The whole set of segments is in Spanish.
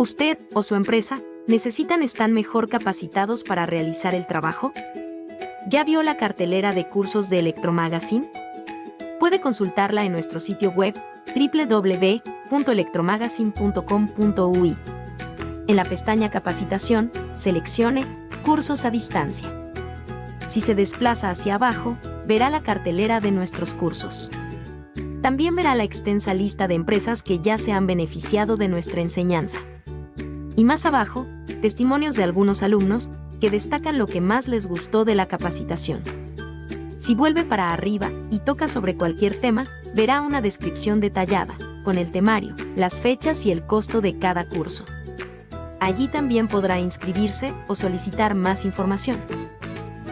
¿Usted o su empresa necesitan estar mejor capacitados para realizar el trabajo? ¿Ya vio la cartelera de cursos de Electromagazine? Puede consultarla en nuestro sitio web www.electromagazine.com.ui. En la pestaña Capacitación, seleccione Cursos a distancia. Si se desplaza hacia abajo, verá la cartelera de nuestros cursos. También verá la extensa lista de empresas que ya se han beneficiado de nuestra enseñanza. Y más abajo, testimonios de algunos alumnos que destacan lo que más les gustó de la capacitación. Si vuelve para arriba y toca sobre cualquier tema, verá una descripción detallada, con el temario, las fechas y el costo de cada curso. Allí también podrá inscribirse o solicitar más información.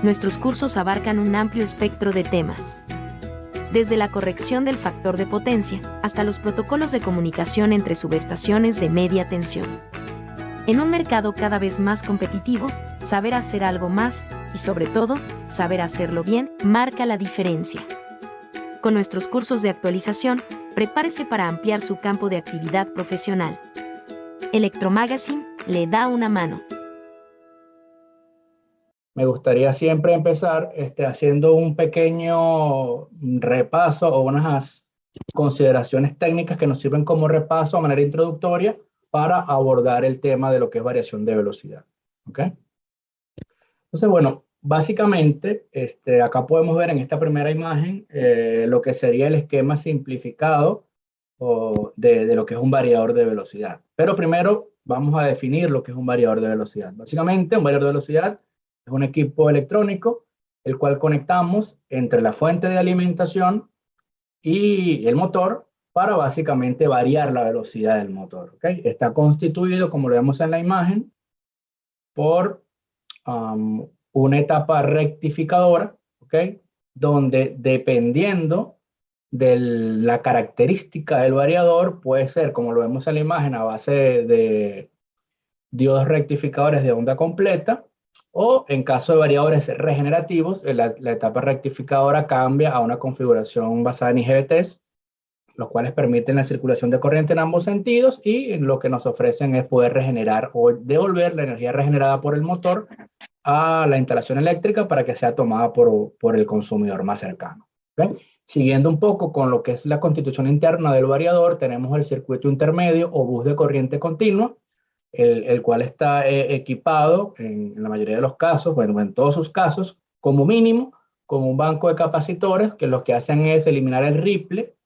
Nuestros cursos abarcan un amplio espectro de temas, desde la corrección del factor de potencia hasta los protocolos de comunicación entre subestaciones de media tensión. En un mercado cada vez más competitivo, saber hacer algo más y, sobre todo, saber hacerlo bien marca la diferencia. Con nuestros cursos de actualización, prepárese para ampliar su campo de actividad profesional. Electromagazine le da una mano. Me gustaría siempre empezar haciendo un pequeño repaso o unas consideraciones técnicas que nos sirven como repaso a manera introductoria para abordar el tema de lo que es variación de velocidad. ¿Ok? Entonces, bueno, básicamente, acá podemos ver en esta primera imagen lo que sería el esquema simplificado de lo que es un variador de velocidad. Pero primero vamos a definir lo que es un variador de velocidad. Básicamente, un variador de velocidad es un equipo electrónico el cual conectamos entre la fuente de alimentación y el motor para básicamente variar la velocidad del motor. ¿Okay? Está constituido, como lo vemos en la imagen, por una etapa rectificadora, ¿okay? Donde dependiendo de la característica del variador, puede ser, como lo vemos en la imagen, a base de diodos rectificadores de onda completa, o en caso de variadores regenerativos, la etapa rectificadora cambia a una configuración basada en IGBTs, los cuales permiten la circulación de corriente en ambos sentidos y lo que nos ofrecen es poder regenerar o devolver la energía regenerada por el motor a la instalación eléctrica para que sea tomada por el consumidor más cercano. ¿Okay? Siguiendo un poco con lo que es la constitución interna del variador, tenemos el circuito intermedio o bus de corriente continua, el cual está equipado en la mayoría de los casos, bueno, en todos sus casos, como mínimo, con un banco de capacitores que lo que hacen es eliminar el ripple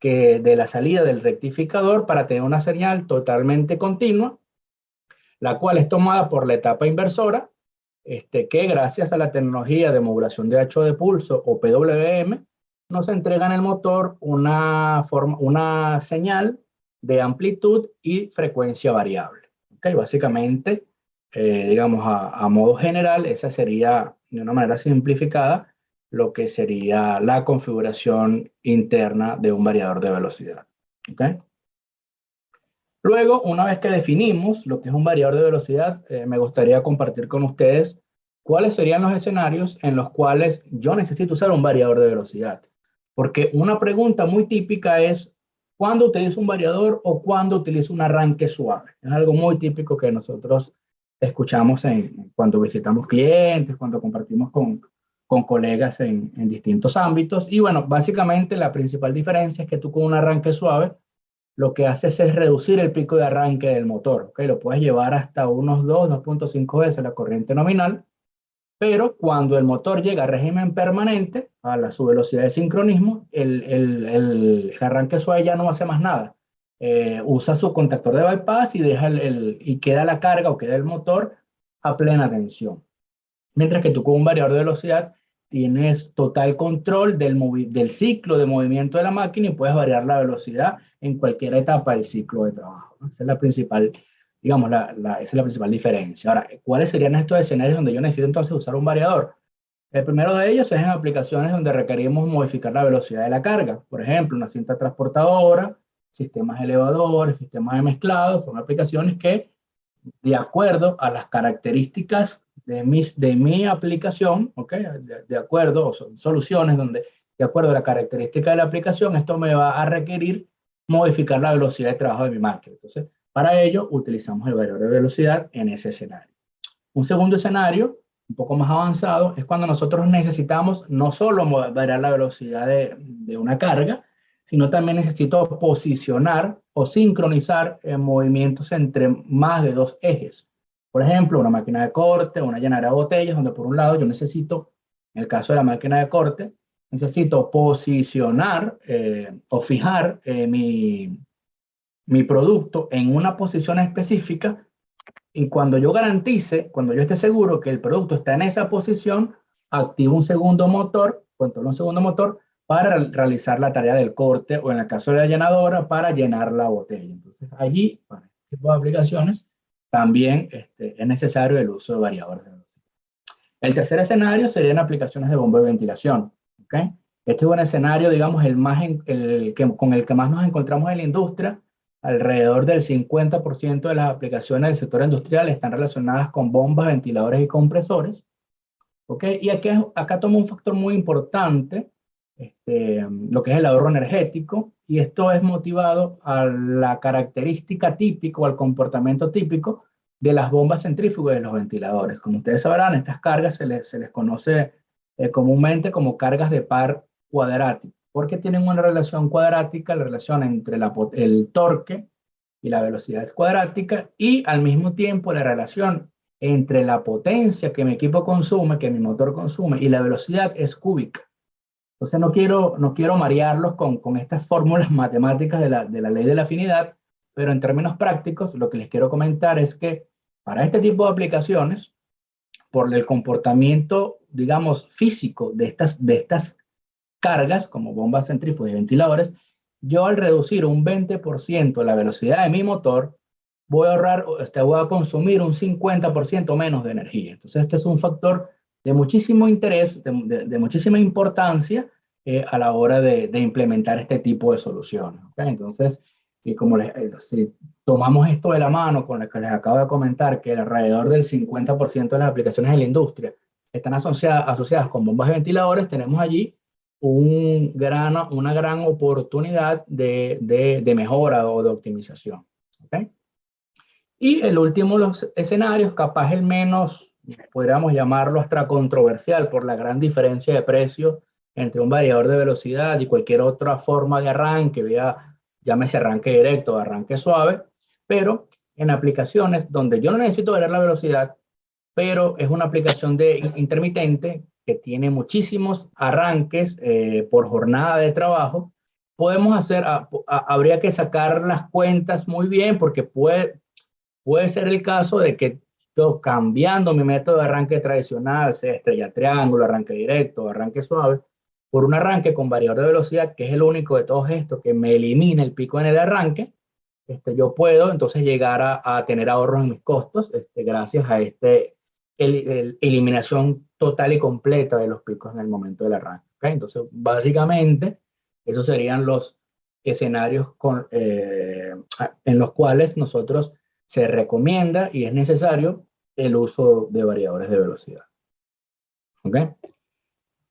de la salida del rectificador para tener una señal totalmente continua, la cual es tomada por la etapa inversora, que gracias a la tecnología de modulación de ancho de pulso o PWM, nos entrega en el motor una señal de amplitud y frecuencia variable. ¿Okay? Básicamente, digamos a modo general, esa sería, de una manera simplificada, lo que sería la configuración interna de un variador de velocidad. ¿Okay? Luego, una vez que definimos lo que es un variador de velocidad, me gustaría compartir con ustedes cuáles serían los escenarios en los cuales yo necesito usar un variador de velocidad. Porque una pregunta muy típica es, ¿cuándo utilizo un variador o cuándo utilizo un arranque suave? Es algo muy típico que nosotros escuchamos cuando visitamos clientes, cuando compartimos con colegas en distintos ámbitos. Y bueno, básicamente la principal diferencia es que tú con un arranque suave lo que haces es reducir el pico de arranque del motor. ¿Okay? Lo puedes llevar hasta unos 2.5 veces la corriente nominal, pero cuando el motor llega a régimen permanente, a su velocidad de sincronismo, el arranque suave ya no hace más nada. Usa su contactor de bypass y, y queda la carga o queda el motor a plena tensión. Mientras que tú con un variador de velocidad tienes total control del ciclo de movimiento de la máquina y puedes variar la velocidad en cualquier etapa del ciclo de trabajo, ¿no? Esa es la principal, digamos, esa es la principal diferencia. Ahora, ¿cuáles serían estos escenarios donde yo necesito entonces usar un variador? El primero de ellos es en aplicaciones donde requerimos modificar la velocidad de la carga. Por ejemplo, una cinta transportadora, sistemas elevadores, sistemas de mezclado, son aplicaciones que, de acuerdo a las características de mi aplicación, ¿okay? De acuerdo, o son soluciones donde, de acuerdo a la característica de la aplicación, esto me va a requerir modificar la velocidad de trabajo de mi máquina. Entonces, Para ello, utilizamos el variador de velocidad en ese escenario. Un segundo escenario, un poco más avanzado, es cuando nosotros necesitamos no solo variar la velocidad de una carga, sino también necesito posicionar o sincronizar movimientos entre más de dos ejes. Por ejemplo, una máquina de corte, una llenadera de botellas, donde por un lado yo necesito, en el caso de la máquina de corte, necesito posicionar o fijar mi producto en una posición específica, y cuando yo garantice, cuando yo esté seguro que el producto está en esa posición, activo un segundo motor, controlo un segundo motor para realizar la tarea del corte, o en el caso de la llenadora, para llenar la botella. Entonces allí, para este tipo de aplicaciones, también es necesario el uso de variadores de velocidad. El tercer escenario sería en aplicaciones de bomba de ventilación. ¿Okay? Este es un escenario, digamos, con el que más nos encontramos en la industria. Alrededor del 50% de las aplicaciones del sector industrial están relacionadas con bombas, ventiladores y compresores. ¿Okay? Y acá toma un factor muy importante, lo que es el ahorro energético, y esto es motivado a la característica típica o al comportamiento típico de las bombas centrífugas y de los ventiladores. Como ustedes sabrán, estas cargas se les conoce comúnmente como cargas de par cuadrático, porque tienen una relación cuadrática, la relación entre el torque y la velocidad es cuadrática, y al mismo tiempo la relación entre la potencia que mi equipo consume, que mi motor consume, y la velocidad es cúbica. Entonces no quiero marearlos con estas fórmulas matemáticas de la ley de la afinidad, pero en términos prácticos lo que les quiero comentar es que para este tipo de aplicaciones, por el comportamiento, digamos, físico de estas cargas, como bombas centrífugas y ventiladores, yo al reducir un 20% la velocidad de mi motor, voy a consumir un 50% menos de energía. Entonces, este es un factor de muchísimo interés, de muchísima importancia a la hora de implementar este tipo de soluciones. ¿Okay? Entonces, y como si tomamos esto de la mano con lo que les acabo de comentar, que alrededor del 50% de las aplicaciones en la industria están asociadas con bombas y ventiladores, tenemos allí una gran oportunidad de mejora o de optimización. ¿Okay? Y el último, los escenarios, capaz el menos, podríamos llamarlo hasta controversial, por la gran diferencia de precio entre un variador de velocidad y cualquier otra forma de arranque, llámese arranque directo o arranque suave, pero en aplicaciones donde yo no necesito variar la velocidad, pero es una aplicación intermitente que tiene muchísimos arranques por jornada de trabajo, habría que sacar las cuentas muy bien, porque puede ser el caso de que yo, cambiando mi método de arranque tradicional, sea estrella triángulo, arranque directo, arranque suave, por un arranque con variador de velocidad, que es el único de todos estos que me elimina el pico en el arranque, yo puedo entonces llegar a tener ahorros en mis costos gracias a eliminación total y completa de los picos en el momento del arranque. ¿Okay? Entonces, básicamente, esos serían los escenarios en los cuales nosotros se recomienda y es necesario el uso de variadores de velocidad. ¿Ok?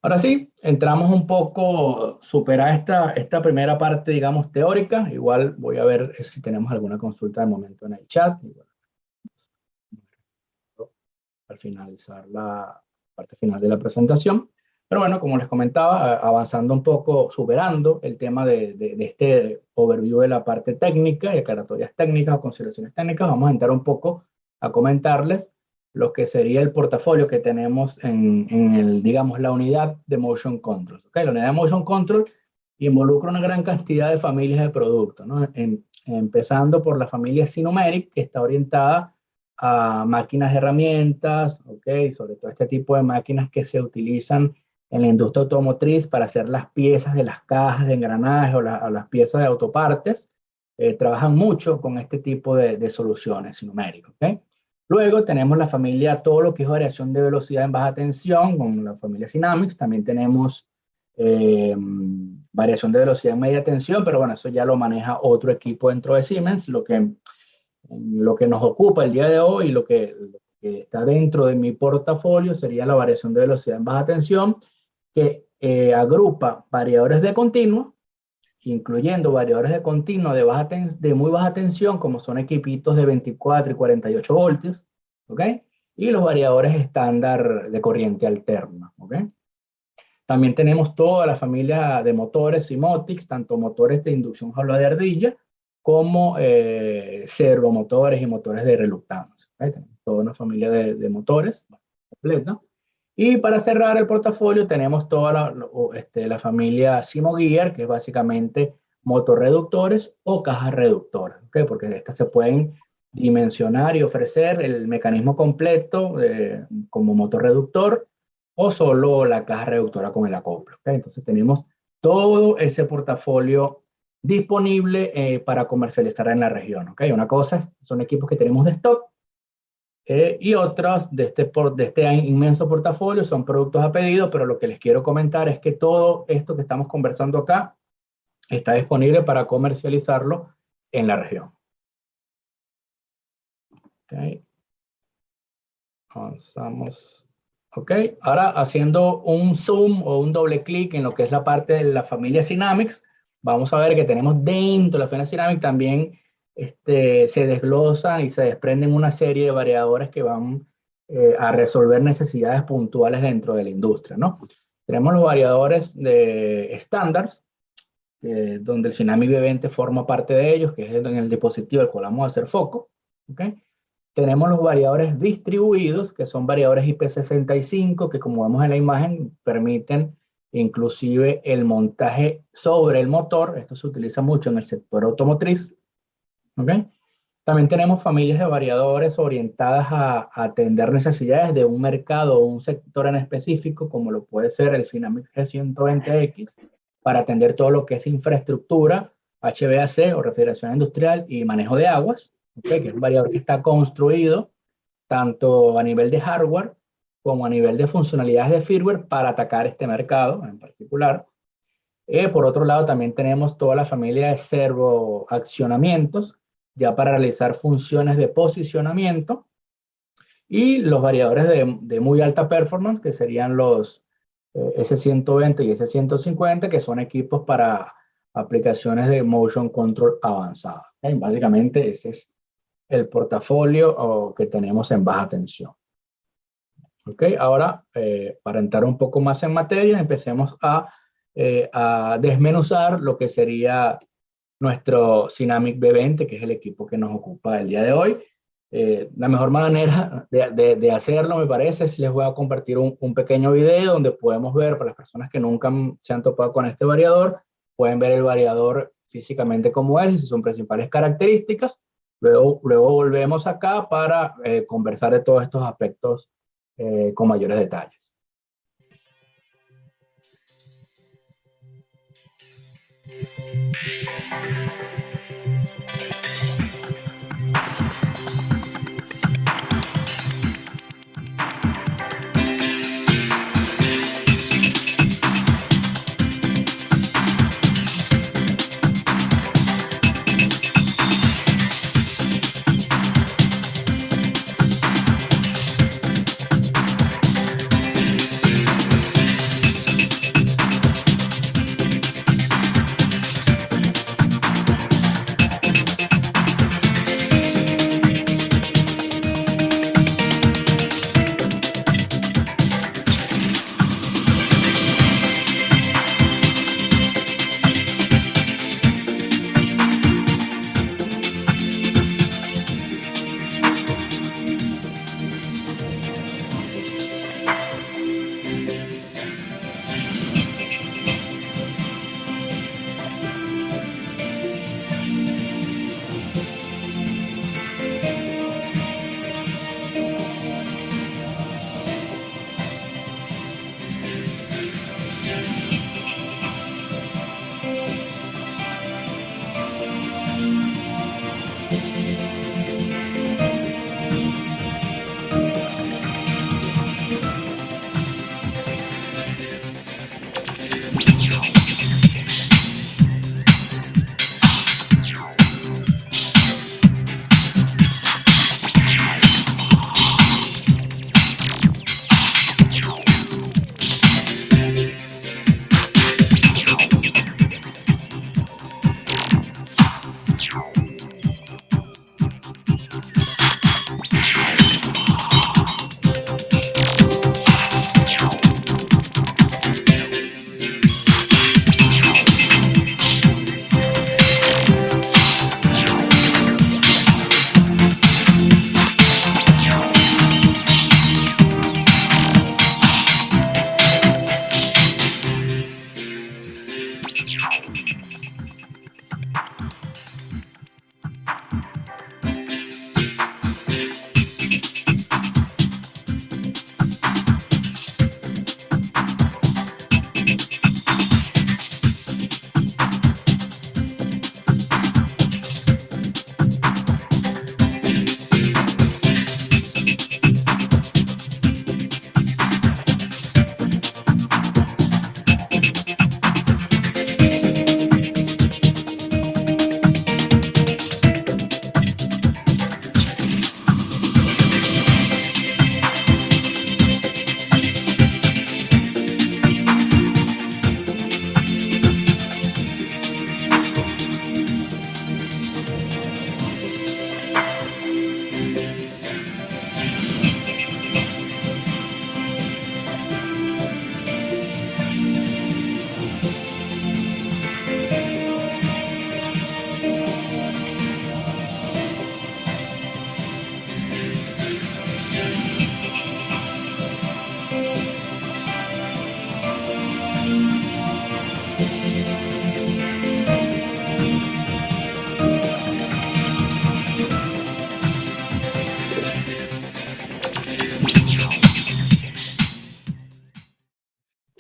Ahora sí, entramos un poco, superar esta primera parte, digamos, teórica. Igual voy a ver si tenemos alguna consulta de momento en el chat. Igual, al finalizar la parte final de la presentación. Pero bueno, como les comentaba, avanzando un poco, superando el tema de este overview de la parte técnica y aclaratorias técnicas o consideraciones técnicas, vamos a entrar un poco a comentarles lo que sería el portafolio que tenemos digamos, la unidad de Motion Control. ¿Okay? La unidad de Motion Control involucra una gran cantidad de familias de productos, ¿no? Empezando por la familia Sinomeric, que está orientada a máquinas de herramientas, ¿okay? Sobre todo este tipo de máquinas que se utilizan en la industria automotriz para hacer las piezas de las cajas de engranaje o las piezas de autopartes. Trabajan mucho con este tipo de soluciones Sinomeric. ¿Okay? Luego tenemos la familia, todo lo que es variación de velocidad en baja tensión, con la familia Sinamics. También tenemos variación de velocidad en media tensión, pero bueno, eso ya lo maneja otro equipo dentro de Siemens. Lo que nos ocupa el día de hoy, lo que está dentro de mi portafolio, sería la variación de velocidad en baja tensión, que agrupa variadores de continuo incluyendo variadores de continuo de muy baja tensión, como son equipitos de 24 y 48 voltios, ¿ok? Y los variadores estándar de corriente alterna, ¿ok? También tenemos toda la familia de motores Simotics, tanto motores de inducción jaula de ardilla, como servomotores y motores de reluctancia, ¿ok? Tenemos toda una familia de motores completa. Y para cerrar el portafolio tenemos toda la familia Simo Gear, que es básicamente motorreductores o cajas reductoras, ¿okay? Porque estas se pueden dimensionar y ofrecer el mecanismo completo como motor reductor o solo la caja reductora con el acople, ¿okay? Entonces tenemos todo ese portafolio disponible para comercializar en la región, ¿okay? Una cosa son equipos que tenemos de stock, y otros de este inmenso portafolio son productos a pedido, pero lo que les quiero comentar es que todo esto que estamos conversando acá está disponible para comercializarlo en la región. Ok. Avanzamos. Ok. Ahora haciendo un zoom o un doble clic en lo que es la parte de la familia Synamics, vamos a ver que tenemos dentro de la familia Synamics también se desglosan y se desprenden una serie de variadores que van a resolver necesidades puntuales dentro de la industria, ¿no? Tenemos los variadores de estándares, donde el Synamic B20 forma parte de ellos, que es en el dispositivo al cual vamos a hacer foco, ¿ok? Tenemos los variadores distribuidos, que son variadores IP65, que como vemos en la imagen, permiten inclusive el montaje sobre el motor. Esto se utiliza mucho en el sector automotriz, ¿ok? También tenemos familias de variadores orientadas a atender necesidades de un mercado o un sector en específico, como lo puede ser el Synamic G120X, para atender todo lo que es infraestructura, HVAC o refrigeración industrial y manejo de aguas, ¿okay? Que es un variador que está construido tanto a nivel de hardware como a nivel de funcionalidades de firmware para atacar este mercado en particular. Por otro lado, también tenemos toda la familia de servoaccionamientos, ya para realizar funciones de posicionamiento, y los variadores de muy alta performance, que serían los S120 y S150, que son equipos para aplicaciones de motion control avanzada. ¿Okay? Básicamente ese es el portafolio que tenemos en baja tensión. Okay, ahora, para entrar un poco más en materia, empecemos a desmenuzar lo que sería nuestro Synamic B20, que es el equipo que nos ocupa el día de hoy. La mejor manera de hacerlo, me parece, es les voy a compartir un pequeño video donde podemos ver, para las personas que nunca se han topado con este variador, pueden ver el variador físicamente como es y sus principales características. Luego volvemos acá para conversar de todos estos aspectos con mayores detalles.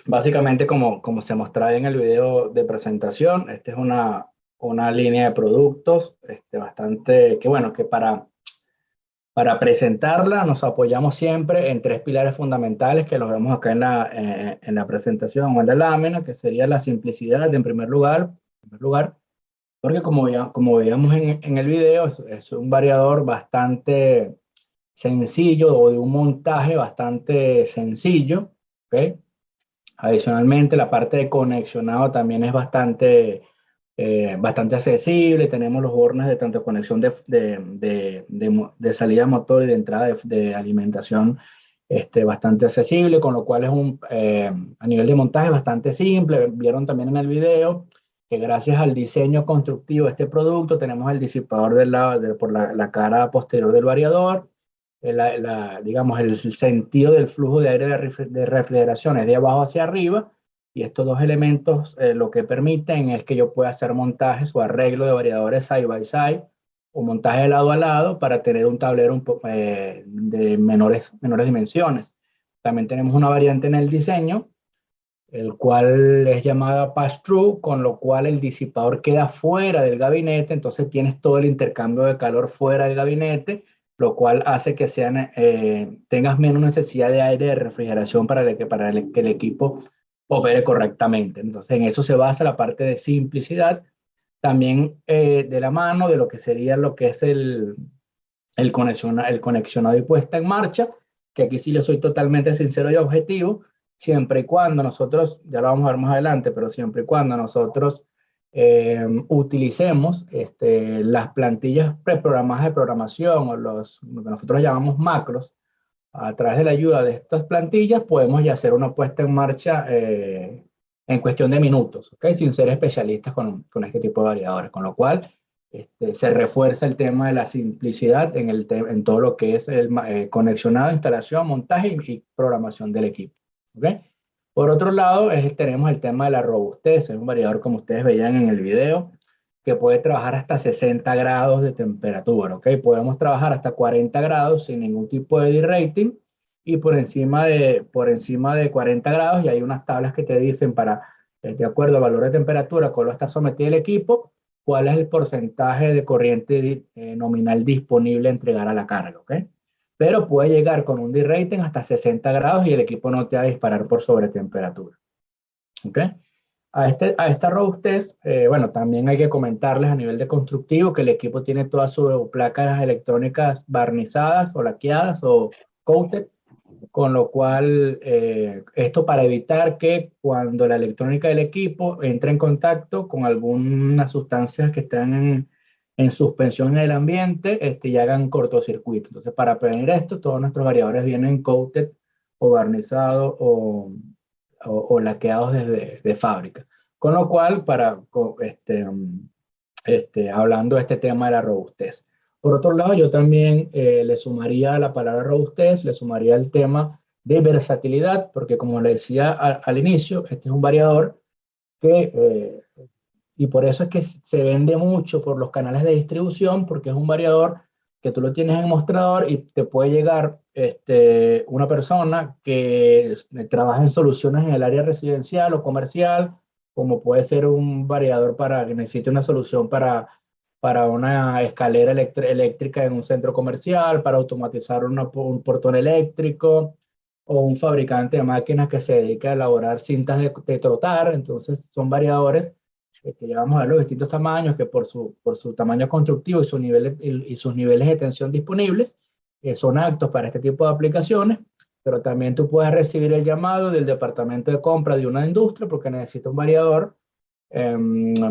Básicamente, como se mostraba en el video de presentación, esta es una línea de productos bastante, que bueno, que para presentarla nos apoyamos siempre en tres pilares fundamentales que los vemos acá en la presentación o en la lámina, que sería la simplicidad en primer lugar, porque como veíamos en el video, es un variador bastante sencillo o de un montaje bastante sencillo, ¿ok? Adicionalmente, la parte de conexionado también es bastante accesible. Tenemos los bornes de tanto conexión de salida motor y de entrada de alimentación bastante accesible, con lo cual a nivel de montaje bastante simple. Vieron también en el video que gracias al diseño constructivo de este producto tenemos el disipador por la cara posterior del variador. Digamos, el sentido del flujo de aire de refrigeración es de abajo hacia arriba, y estos dos elementos lo que permiten es que yo pueda hacer montajes o arreglo de variadores side by side o montaje de lado a lado para tener un tablero de menores dimensiones. También tenemos una variante en el diseño, el cual es llamada pass-through, con lo cual el disipador queda fuera del gabinete, entonces tienes todo el intercambio de calor fuera del gabinete, lo cual hace que tengas menos necesidad de aire de refrigeración para que el equipo opere correctamente. Entonces, en eso se basa la parte de simplicidad. También de la mano de lo que sería lo que es el conexionado y puesta en marcha, que aquí sí yo soy totalmente sincero y objetivo, siempre y cuando nosotros, ya lo vamos a ver más adelante, pero siempre y cuando nosotros utilicemos las plantillas preprogramadas de programación o lo que nosotros llamamos macros, a través de la ayuda de estas plantillas podemos ya hacer una puesta en marcha en cuestión de minutos, ¿ok? Sin ser especialistas con este tipo de variadores, con lo cual se refuerza el tema de la simplicidad en todo lo que es el conexionado, instalación, montaje y programación del equipo, ¿ok? Por otro lado, tenemos el tema de la robustez. Es un variador, como ustedes veían en el video, que puede trabajar hasta 60 grados de temperatura, ¿ok? Podemos trabajar hasta 40 grados sin ningún tipo de derating, y por encima de 40 grados, y hay unas tablas que te dicen de acuerdo al valor de temperatura cuál va a estar sometido el equipo, cuál es el porcentaje de corriente nominal disponible a entregar a la carga, ¿ok? Pero puede llegar con un derating hasta 60 grados y el equipo no te va a disparar por sobretemperatura, ¿ok? A esta robustez, bueno, también hay que comentarles a nivel de constructivo que el equipo tiene todas sus placas electrónicas barnizadas o laqueadas o coated, con lo cual esto para evitar que cuando la electrónica del equipo entre en contacto con algunas sustancias que están en suspensión en el ambiente y hagan cortocircuito. Entonces, para prevenir esto, todos nuestros variadores vienen coated o barnizados o laqueados de fábrica. Con lo cual, hablando de este tema de la robustez. Por otro lado, yo también le sumaría a la palabra robustez, le sumaría el tema de versatilidad, porque como le decía al inicio, este es un variador y por eso es que se vende mucho por los canales de distribución, porque es un variador que tú lo tienes en mostrador y te puede llegar una persona que trabaja en soluciones en el área residencial o comercial, como puede ser un variador que necesite una solución para una escalera eléctrica en un centro comercial, para automatizar un portón eléctrico, o un fabricante de máquinas que se dedica a elaborar cintas de trotar. Entonces son variadores que llevamos a ver los distintos tamaños, que por su tamaño constructivo y sus niveles de tensión disponibles, son aptos para este tipo de aplicaciones. Pero también tú puedes recibir el llamado del departamento de compra de una industria porque necesita un variador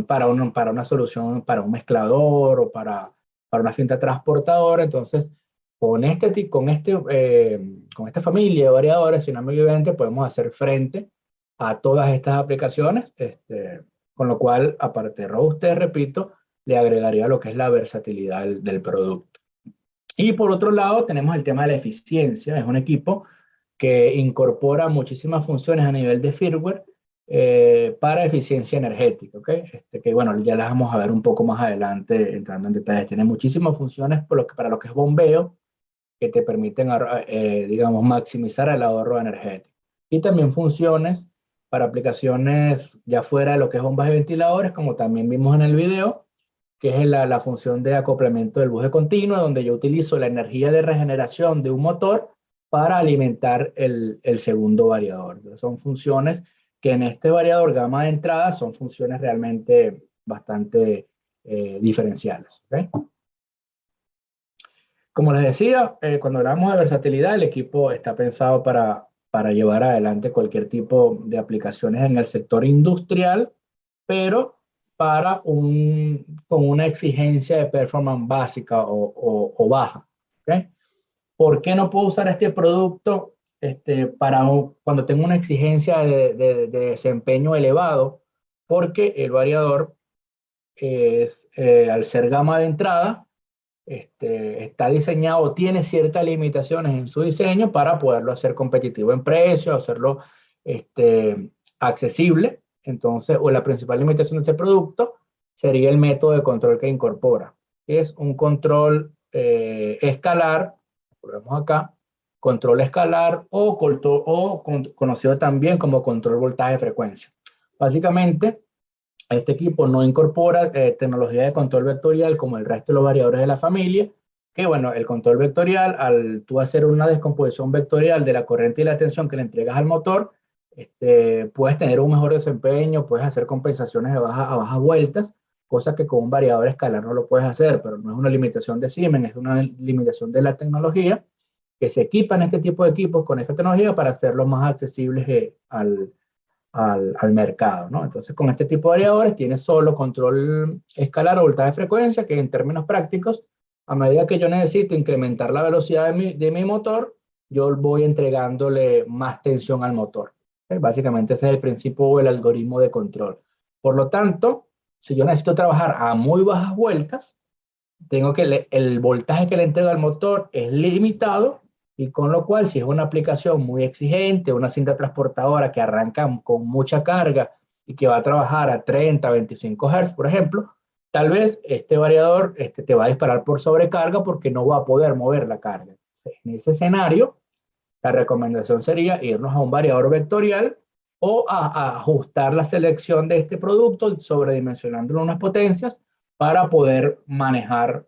para una solución, para un mezclador o para una cinta transportadora. Entonces, con esta familia de variadores sin amigo vivente podemos hacer frente a todas estas aplicaciones, con lo cual, aparte de robustez, repito, le agregaría lo que es la versatilidad del producto. Y por otro lado, tenemos el tema de la eficiencia. Es un equipo que incorpora muchísimas funciones a nivel de firmware para eficiencia energética, ¿ok? Que bueno, ya las vamos a ver un poco más adelante entrando en detalles. Tiene muchísimas funciones para lo que es bombeo, que te permiten, digamos, maximizar el ahorro energético. Y también funciones para aplicaciones ya fuera de lo que es bombas y ventiladores, como también vimos en el video, que es la función de acoplamiento del buje continuo, donde yo utilizo la energía de regeneración de un motor para alimentar el segundo variador. Entonces, son funciones que en este variador gama de entrada son funciones realmente bastante diferenciales. ¿Okay? Como les decía, cuando hablamos de versatilidad, el equipo está pensado para llevar adelante cualquier tipo de aplicaciones en el sector industrial, pero con una exigencia de performance básica o baja. ¿Okay? ¿Por qué no puedo usar este producto cuando tengo una exigencia de desempeño elevado? Porque el variador al ser gama de entrada, está diseñado, tiene ciertas limitaciones en su diseño para poderlo hacer competitivo en precio, hacerlo accesible. Entonces, o la principal limitación de este producto sería el método de control que incorpora. Es un control escalar, lo vemos acá, control escalar conocido también como control voltaje-frecuencia. Básicamente, este equipo no incorpora tecnología de control vectorial como el resto de los variadores de la familia, que bueno, el control vectorial, al tú hacer una descomposición vectorial de la corriente y la tensión que le entregas al motor, puedes tener un mejor desempeño, puedes hacer compensaciones a bajas vueltas, cosa que con un variador escalar no lo puedes hacer, pero no es una limitación de Siemens, es una limitación de la tecnología, que se equipan este tipo de equipos con esta tecnología para hacerlos más accesibles al mercado, ¿no? Entonces, con este tipo de variadores tienes solo control escalar o voltaje de frecuencia, que en términos prácticos, a medida que yo necesito incrementar la velocidad de mi motor, yo voy entregándole más tensión al motor. ¿Okay? Básicamente ese es el principio o el algoritmo de control. Por lo tanto, si yo necesito trabajar a muy bajas vueltas, el voltaje que le entrega al motor es limitado, y con lo cual, si es una aplicación muy exigente, una cinta transportadora que arranca con mucha carga y que va a trabajar a 30, 25 Hz, por ejemplo, tal vez este variador te va a disparar por sobrecarga porque no va a poder mover la carga. En ese escenario, la recomendación sería irnos a un variador vectorial o a ajustar la selección de este producto sobredimensionándolo unas potencias para poder manejar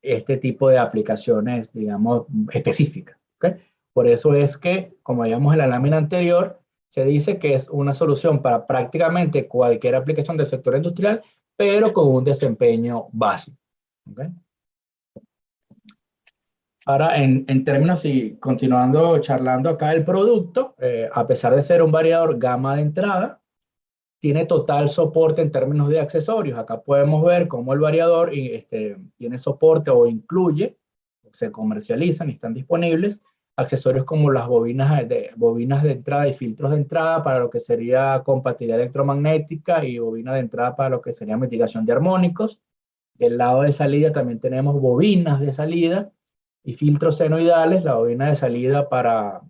este tipo de aplicaciones, digamos, específicas. ¿Okay? Por eso es que, como veíamos en la lámina anterior, se dice que es una solución para prácticamente cualquier aplicación del sector industrial, pero con un desempeño básico. ¿Okay? Ahora, en términos y continuando charlando acá el producto, a pesar de ser un variador gama de entrada, tiene total soporte en términos de accesorios. Acá podemos ver cómo el variador tiene soporte o incluye, se comercializan y están disponibles, accesorios como las bobinas de entrada y filtros de entrada para lo que sería compatibilidad electromagnética y bobinas de entrada para lo que sería mitigación de armónicos. Del lado de salida también tenemos bobinas de salida y filtros senoidales, la bobina de salida para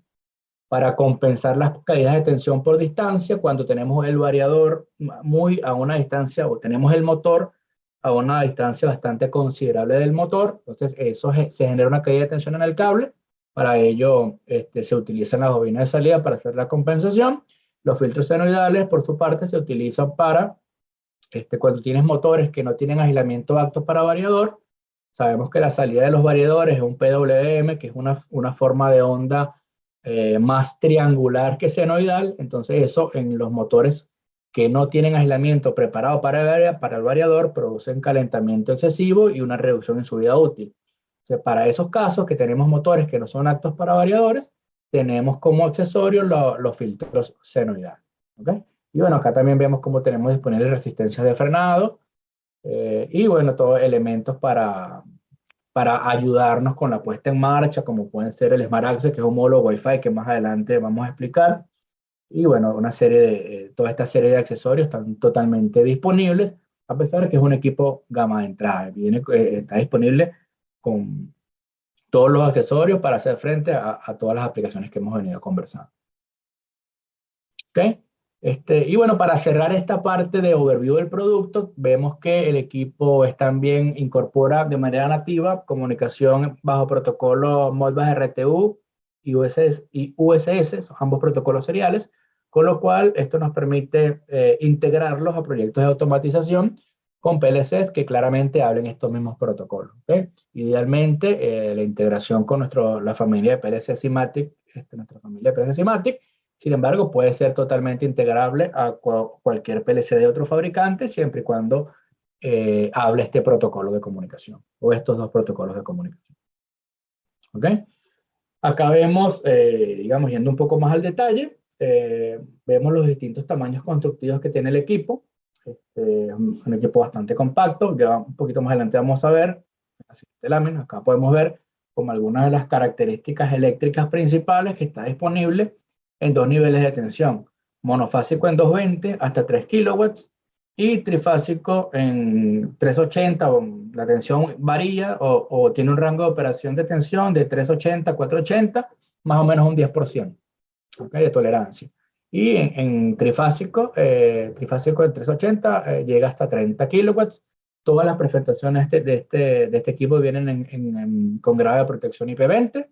compensar las caídas de tensión por distancia cuando tenemos el variador muy a una distancia o tenemos el motor a una distancia bastante considerable del motor. Entonces eso se genera una caída de tensión en el cable. Para ello se utilizan las bobinas de salida para hacer la compensación. Los filtros senoidales, por su parte, se utilizan para cuando tienes motores que no tienen aislamiento apto para variador. Sabemos que la salida de los variadores es un PWM, que es una forma de onda más triangular que senoidal. Entonces eso en los motores que no tienen aislamiento preparado para el variador producen calentamiento excesivo y una reducción en su vida útil. Entonces, para esos casos que tenemos motores que no son aptos para variadores, tenemos como accesorio los filtros senoidales. ¿Okay? Y bueno, acá también vemos cómo tenemos disponibles resistencias de frenado y bueno, todos elementos para ayudarnos con la puesta en marcha, como pueden ser el Smart Access, que es un módulo Wi-Fi que más adelante vamos a explicar. Y bueno, toda esta serie de accesorios están totalmente disponibles, a pesar de que es un equipo gama de entrada. Está disponible con todos los accesorios para hacer frente a todas las aplicaciones que hemos venido conversando. ¿Ok? Y bueno, para cerrar esta parte de overview del producto, vemos que el equipo también incorpora de manera nativa comunicación bajo protocolo Modbus RTU y USS, son ambos protocolos seriales, con lo cual esto nos permite integrarlos a proyectos de automatización con PLCs que claramente hablen estos mismos protocolos. ¿Okay? Idealmente, la integración con la familia de PLC Simatic, nuestra familia de PLC Simatic, sin embargo, puede ser totalmente integrable a cualquier PLC de otro fabricante, siempre y cuando hable este protocolo de comunicación, o estos dos protocolos de comunicación. ¿Ok? Acá vemos, digamos, yendo un poco más al detalle, vemos los distintos tamaños constructivos que tiene el equipo. Un equipo bastante compacto. Ya un poquito más adelante vamos a ver la siguiente lámina. Acá podemos ver como algunas de las características eléctricas principales que está disponible en dos niveles de tensión. Monofásico en 220 hasta 3 kilowatts y trifásico en 380. La tensión varía o tiene un rango de operación de tensión de 380 a 480, más o menos un 10%, ¿okay? De tolerancia. Y en trifásico de 380 llega hasta 30 kilowatts. Todas las prestaciones de este equipo vienen con grado de protección IP20.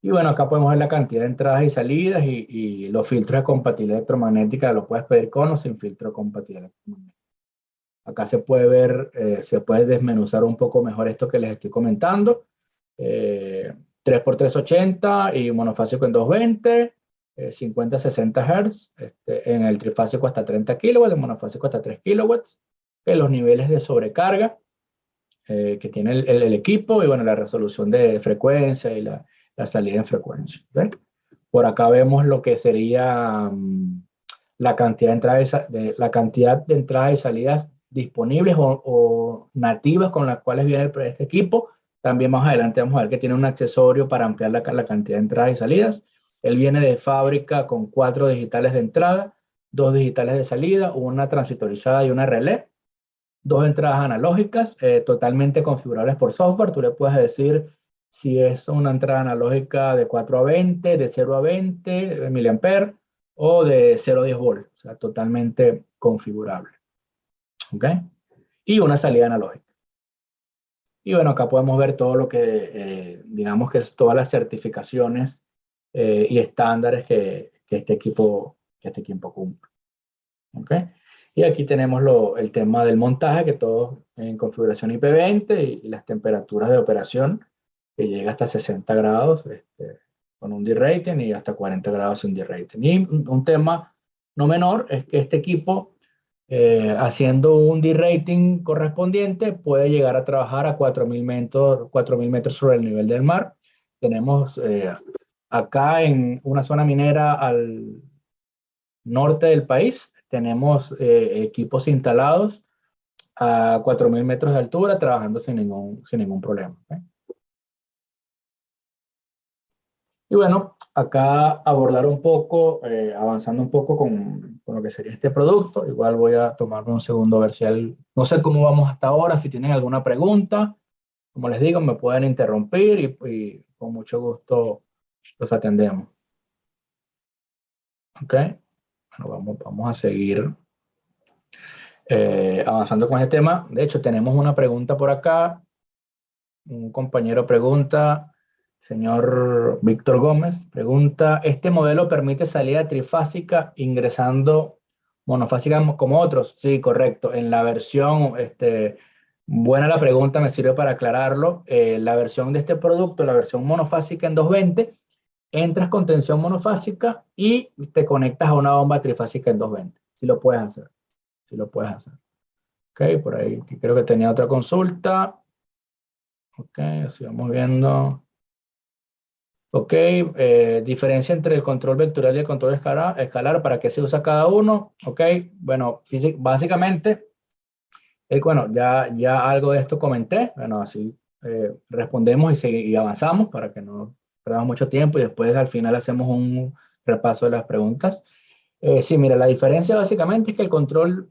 Y bueno, acá podemos ver la cantidad de entradas y salidas y los filtros de compatibilidad electromagnética. Lo puedes pedir con o sin filtro de compatibilidad electromagnética. Acá se puede ver, se puede desmenuzar un poco mejor esto que les estoy comentando. 3x380 y monofásico en 220. 50-60 Hz, en el trifásico hasta 30 kW, el monofásico hasta 3 kW, los niveles de sobrecarga que tiene el equipo y bueno, la resolución de frecuencia y la salida en frecuencia. ¿Ven? Por acá vemos lo que sería la cantidad de entradas y salidas disponibles o nativas con las cuales viene este equipo. También más adelante vamos a ver que tiene un accesorio para ampliar la cantidad de entradas y salidas. Él viene de fábrica con 4 digitales de entrada, 2 digitales de salida, una transitorizada y una relé, 2 entradas analógicas totalmente configurables por software. Tú le puedes decir si es una entrada analógica de 4 a 20, de 0 a 20 miliamperes o de 0 a 10 volts, o sea, totalmente configurable. ¿Ok? Y una salida analógica. Y bueno, acá podemos ver todo lo que, digamos que es todas las certificaciones y estándares que este equipo cumple. ¿Ok? Y aquí tenemos el tema del montaje, que todo en configuración IP20 y las temperaturas de operación, que llega hasta 60 grados con un D-rating y hasta 40 grados sin D-rating. Y un tema no menor es que este equipo, haciendo un D-rating correspondiente, puede llegar a trabajar a 4.000 metros sobre el nivel del mar. Tenemos acá en una zona minera al norte del país, tenemos equipos instalados a 4.000 metros de altura trabajando sin ningún problema. ¿Okay? Y bueno, acá abordar un poco, avanzando un poco con lo que sería este producto. Igual voy a tomarme un segundo a ver si no sé cómo vamos hasta ahora, si tienen alguna pregunta, como les digo, me pueden interrumpir y con mucho gusto los atendemos. ¿Ok? Bueno, vamos a seguir avanzando con este tema. De hecho, tenemos una pregunta por acá. Un compañero pregunta, señor Víctor Gómez, pregunta, ¿este modelo permite salida trifásica ingresando monofásica como otros? Sí, correcto. En la versión, buena la pregunta, me sirve para aclararlo. La versión de este producto, la versión monofásica en 220, entras con tensión monofásica y te conectas a una bomba trifásica en 220. Sí lo puedes hacer. Sí lo puedes hacer. Ok, por ahí creo que tenía otra consulta. Ok, así vamos viendo. Ok, diferencia entre el control vectorial y el control escalar, ¿para qué se usa cada uno? Ok, bueno, básicamente, bueno, ya algo de esto comenté. Bueno, así respondemos y avanzamos para que no perdamos mucho tiempo y después al final hacemos un repaso de las preguntas. Sí, mira, la diferencia básicamente es que el control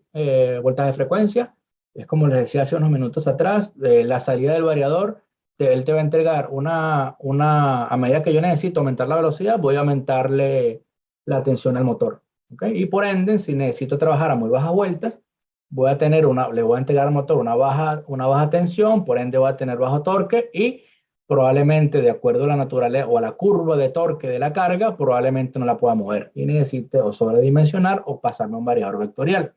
voltaje-frecuencia es como les decía hace unos minutos atrás, la salida del variador, él te va a entregar a medida que yo necesito aumentar la velocidad, voy a aumentarle la tensión al motor. ¿okay? Y por ende, si necesito trabajar a muy bajas vueltas, voy a tener le voy a entregar al motor una baja tensión, por ende voy a tener bajo torque y probablemente de acuerdo a la naturaleza o a la curva de torque de la carga, probablemente no la pueda mover y necesite o sobredimensionar o pasarme a un variador vectorial.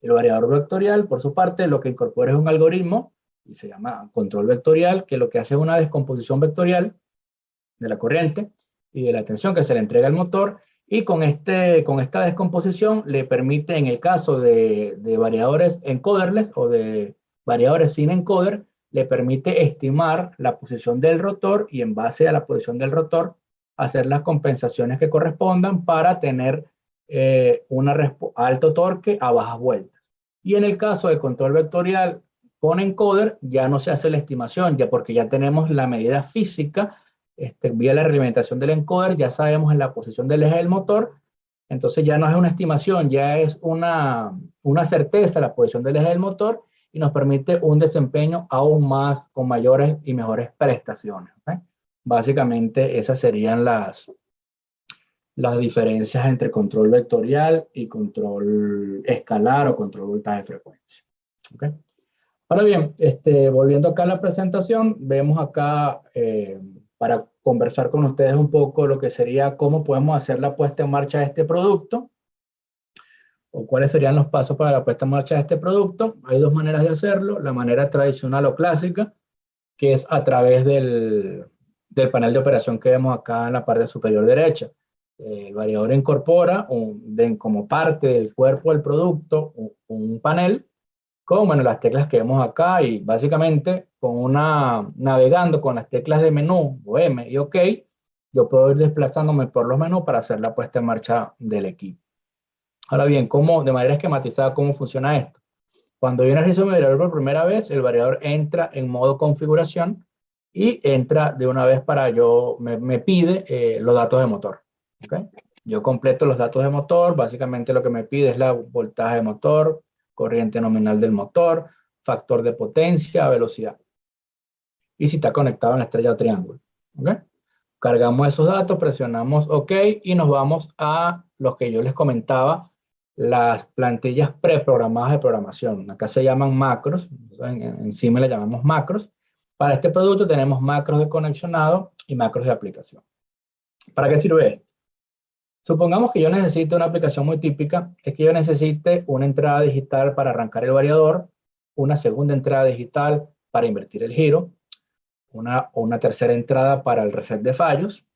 El variador vectorial, por su parte, lo que incorpora es un algoritmo y se llama control vectorial, que lo que hace es una descomposición vectorial de la corriente y de la tensión que se le entrega al motor, y con esta descomposición le permite, en el caso de variadores encoderless o de variadores sin encoder, le permite estimar la posición del rotor y en base a la posición del rotor hacer las compensaciones que correspondan para tener alto torque a bajas vueltas. Y en el caso de control vectorial con encoder ya no se hace la estimación, ya porque ya tenemos la medida física vía la realimentación del encoder, ya sabemos en la posición del eje del motor, entonces ya no es una estimación, ya es una certeza la posición del eje del motor y nos permite un desempeño aún más, con mayores y mejores prestaciones. ¿Okay? Básicamente esas serían las diferencias entre control vectorial y control escalar o control voltaje frecuencia. ¿Okay? Ahora bien, volviendo acá a la presentación, vemos acá para conversar con ustedes un poco lo que sería cómo podemos hacer la puesta en marcha de este producto o cuáles serían los pasos para la puesta en marcha de este producto. Hay dos maneras de hacerlo, la manera tradicional o clásica, que es a través del panel de operación que vemos acá en la parte superior derecha. El variador incorpora como parte del cuerpo del producto un panel con las teclas que vemos acá y básicamente navegando con las teclas de menú o M y OK, yo puedo ir desplazándome por los menús para hacer la puesta en marcha del equipo. Ahora bien, de manera esquematizada, ¿cómo funciona esto? Cuando yo analizo mi variador por primera vez, el variador entra en modo configuración y entra de una vez me pide los datos de motor. ¿Okay? Yo completo los datos de motor, básicamente lo que me pide es la voltaje de motor, corriente nominal del motor, factor de potencia, velocidad. Y si está conectado en la estrella o triángulo. ¿Okay? Cargamos esos datos, presionamos OK y nos vamos a los que yo les comentaba, las plantillas preprogramadas de programación. Acá se llaman macros, encima le llamamos macros. Para este producto tenemos macros de conexionado y macros de aplicación. ¿Para qué sirve esto? Supongamos que yo necesite una aplicación muy típica, es que yo necesite una entrada digital para arrancar el variador, una segunda entrada digital para invertir el giro, una tercera entrada para el reset de fallos,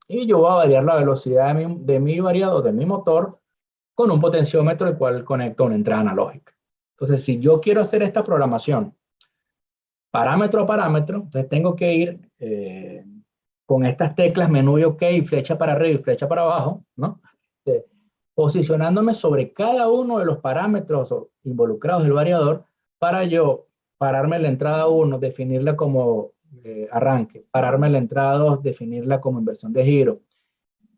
y yo voy a variar la velocidad de mi variador, de mi motor, con un potenciómetro el cual conecto a una entrada analógica. Entonces, si yo quiero hacer esta programación parámetro a parámetro, entonces tengo que ir con estas teclas menú y OK, flecha para arriba y flecha para abajo, ¿no? Posicionándome sobre cada uno de los parámetros involucrados del variador para yo pararme en la entrada 1, definirla como arranque, pararme en la entrada 2, definirla como inversión de giro,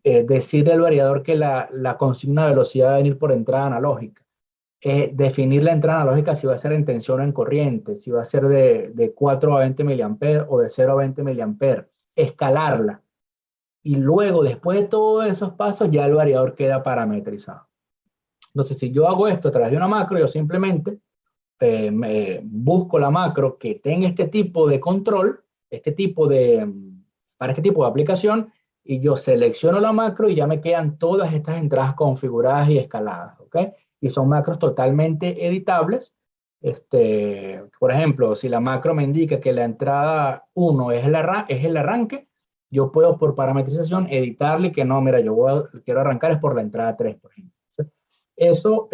decirle al variador que la consigna de velocidad va a venir por entrada analógica, definir la entrada analógica si va a ser en tensión o en corriente, si va a ser de 4 a 20 mA o de 0 a 20 mA, escalarla. Y luego, después de todos esos pasos, ya el variador queda parametrizado. Entonces, si yo hago esto a través de una macro, yo simplemente busco la macro que tenga este tipo de control, para este tipo de aplicación, y yo selecciono la macro y ya me quedan todas estas entradas configuradas y escaladas, ¿ok? Y son macros totalmente editables. Por ejemplo, si la macro me indica que la entrada 1 es el arranque, yo puedo por parametrización editarle que no, mira, quiero arrancar es por la entrada 3, por ejemplo. Eso,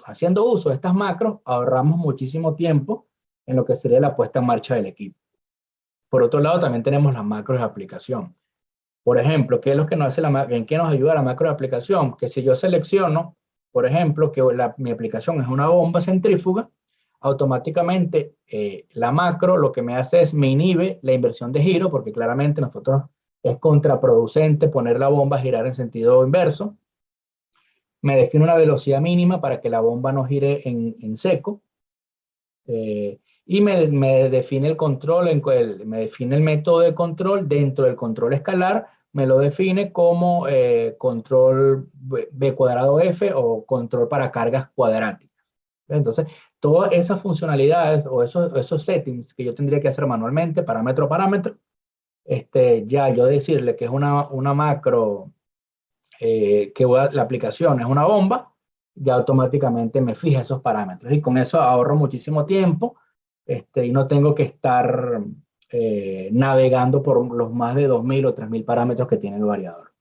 haciendo uso de estas macros, ahorramos muchísimo tiempo en lo que sería la puesta en marcha del equipo. Por otro lado, también tenemos las macros de aplicación. Por ejemplo, ¿qué es lo que nos hace ¿en qué nos ayuda la macro de aplicación? Que si yo selecciono, por ejemplo, que mi aplicación es una bomba centrífuga, automáticamente la macro lo que me hace es me inhibe la inversión de giro, porque claramente nosotros es contraproducente poner la bomba a girar en sentido inverso. Me define una velocidad mínima para que la bomba no gire en seco. Y me define el control, me define el método de control dentro del control escalar me lo define como control B cuadrado F o control para cargas cuadráticas. Entonces, todas esas funcionalidades o esos settings que yo tendría que hacer manualmente, parámetro a parámetro, ya yo decirle que es una macro, la aplicación es una bomba, ya automáticamente me fija esos parámetros. Y con eso ahorro muchísimo tiempo, y no tengo que estar navegando por los más de 2000 o 3000 parámetros que tiene el variador.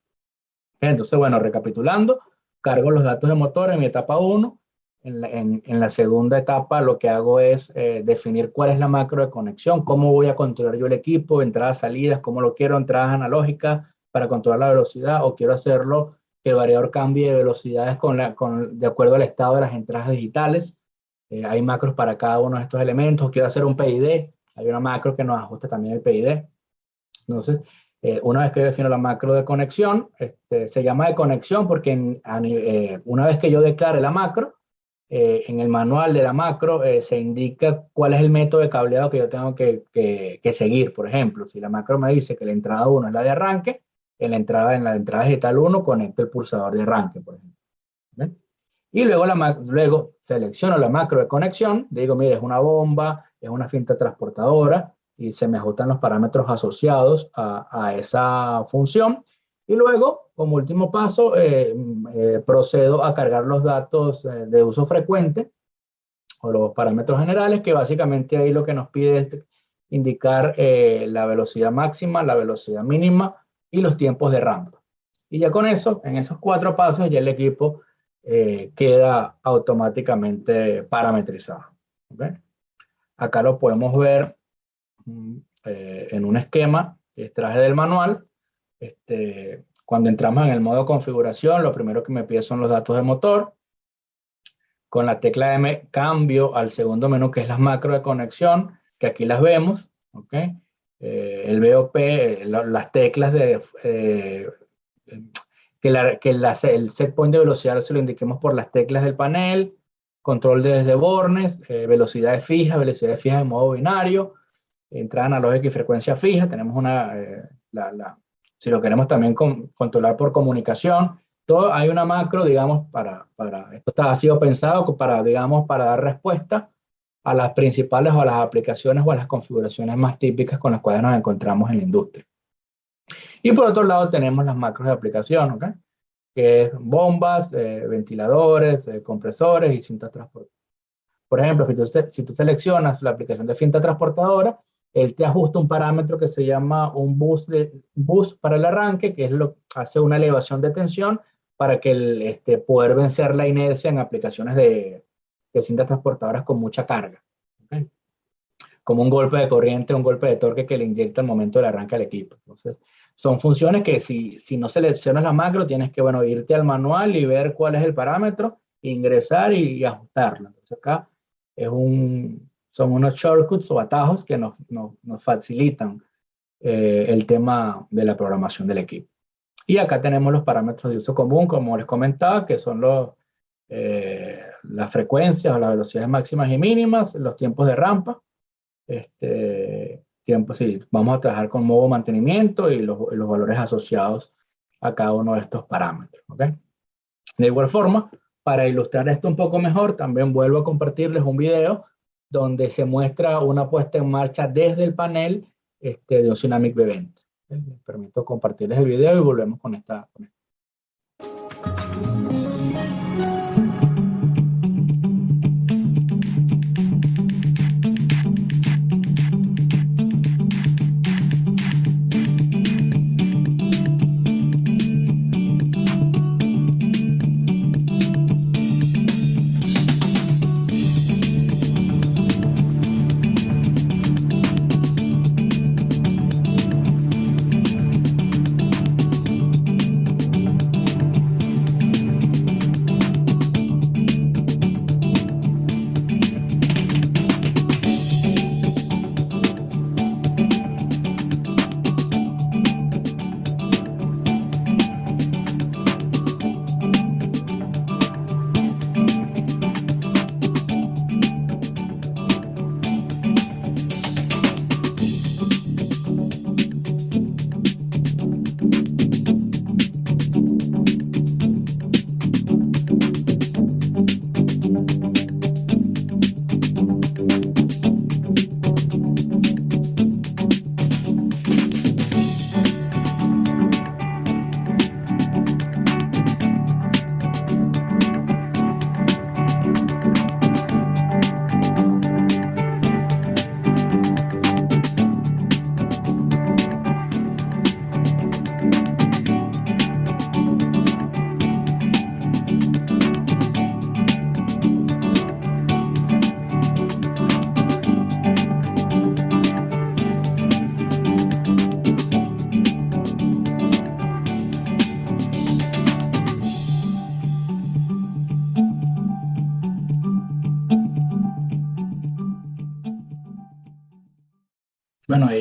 Entonces, bueno, recapitulando, cargo los datos de motor en mi etapa 1. En la segunda etapa lo que hago es definir cuál es la macro de conexión, cómo voy a controlar yo el equipo, entradas, salidas, cómo lo quiero, entradas analógicas para controlar la velocidad, o quiero hacerlo que el variador cambie de velocidades de acuerdo al estado de las entradas digitales. Hay macros para cada uno de estos elementos. Quiero hacer un PID, hay una macro que nos ajusta también el PID. Entonces, una vez que defino la macro de conexión, se llama de conexión porque una vez que yo declare la macro, en el manual de la macro se indica cuál es el método de cableado que yo tengo que seguir. Por ejemplo, si la macro me dice que la entrada 1 es la de arranque, en la entrada digital 1 conecto el pulsador de arranque, por ejemplo. ¿Ven? Y luego selecciono la macro de conexión, digo, mire, es una bomba, es una cinta transportadora, y se me ajustan los parámetros asociados a esa función. Y luego, como último paso, procedo a cargar los datos de uso frecuente, o los parámetros generales, que básicamente ahí lo que nos pide es indicar la velocidad máxima, la velocidad mínima y los tiempos de rampa. Y ya con eso, en esos 4 pasos, ya el equipo queda automáticamente parametrizado. ¿Okay? Acá lo podemos ver en un esquema que extraje del manual. Cuando entramos en el modo configuración, lo primero que me pide son los datos de motor. Con la tecla M cambio al segundo menú, que es las macro de conexión, que aquí las vemos. ¿Okay? El BOP, las teclas el set point de velocidad se lo indiquemos por las teclas del panel, control desde bornes, velocidades fijas en modo binario, entrada analógica y frecuencia fija. Tenemos si lo queremos también controlar por comunicación, hay una macro, digamos, esto ha sido pensado para dar respuesta a las principales o a las aplicaciones o a las configuraciones más típicas con las cuales nos encontramos en la industria. Y por otro lado tenemos las macros de aplicación, ¿okay? Que es bombas, ventiladores, compresores y cintas transportadoras. Por ejemplo, si tú seleccionas la aplicación de cinta transportadora, él te ajusta un parámetro que se llama un boost para el arranque, que hace una elevación de tensión para que poder vencer la inercia en aplicaciones de cintas transportadoras con mucha carga. ¿Okay? Como un golpe de corriente, un golpe de torque que le inyecta al momento del arranque al equipo. Entonces, son funciones que si no seleccionas la macro, tienes que, irte al manual y ver cuál es el parámetro, ingresar y ajustarlo. Entonces, acá son unos shortcuts o atajos que nos facilitan el tema de la programación del equipo. Y acá tenemos los parámetros de uso común, como les comentaba, que son las frecuencias o las velocidades máximas y mínimas, los tiempos de rampa. Vamos a trabajar con modo mantenimiento y los valores asociados a cada uno de estos parámetros. ¿Okay? De igual forma, para ilustrar esto un poco mejor, también vuelvo a compartirles un video donde se muestra una puesta en marcha desde el panel de un Synamic Event. Les permito compartirles el video y volvemos con esta.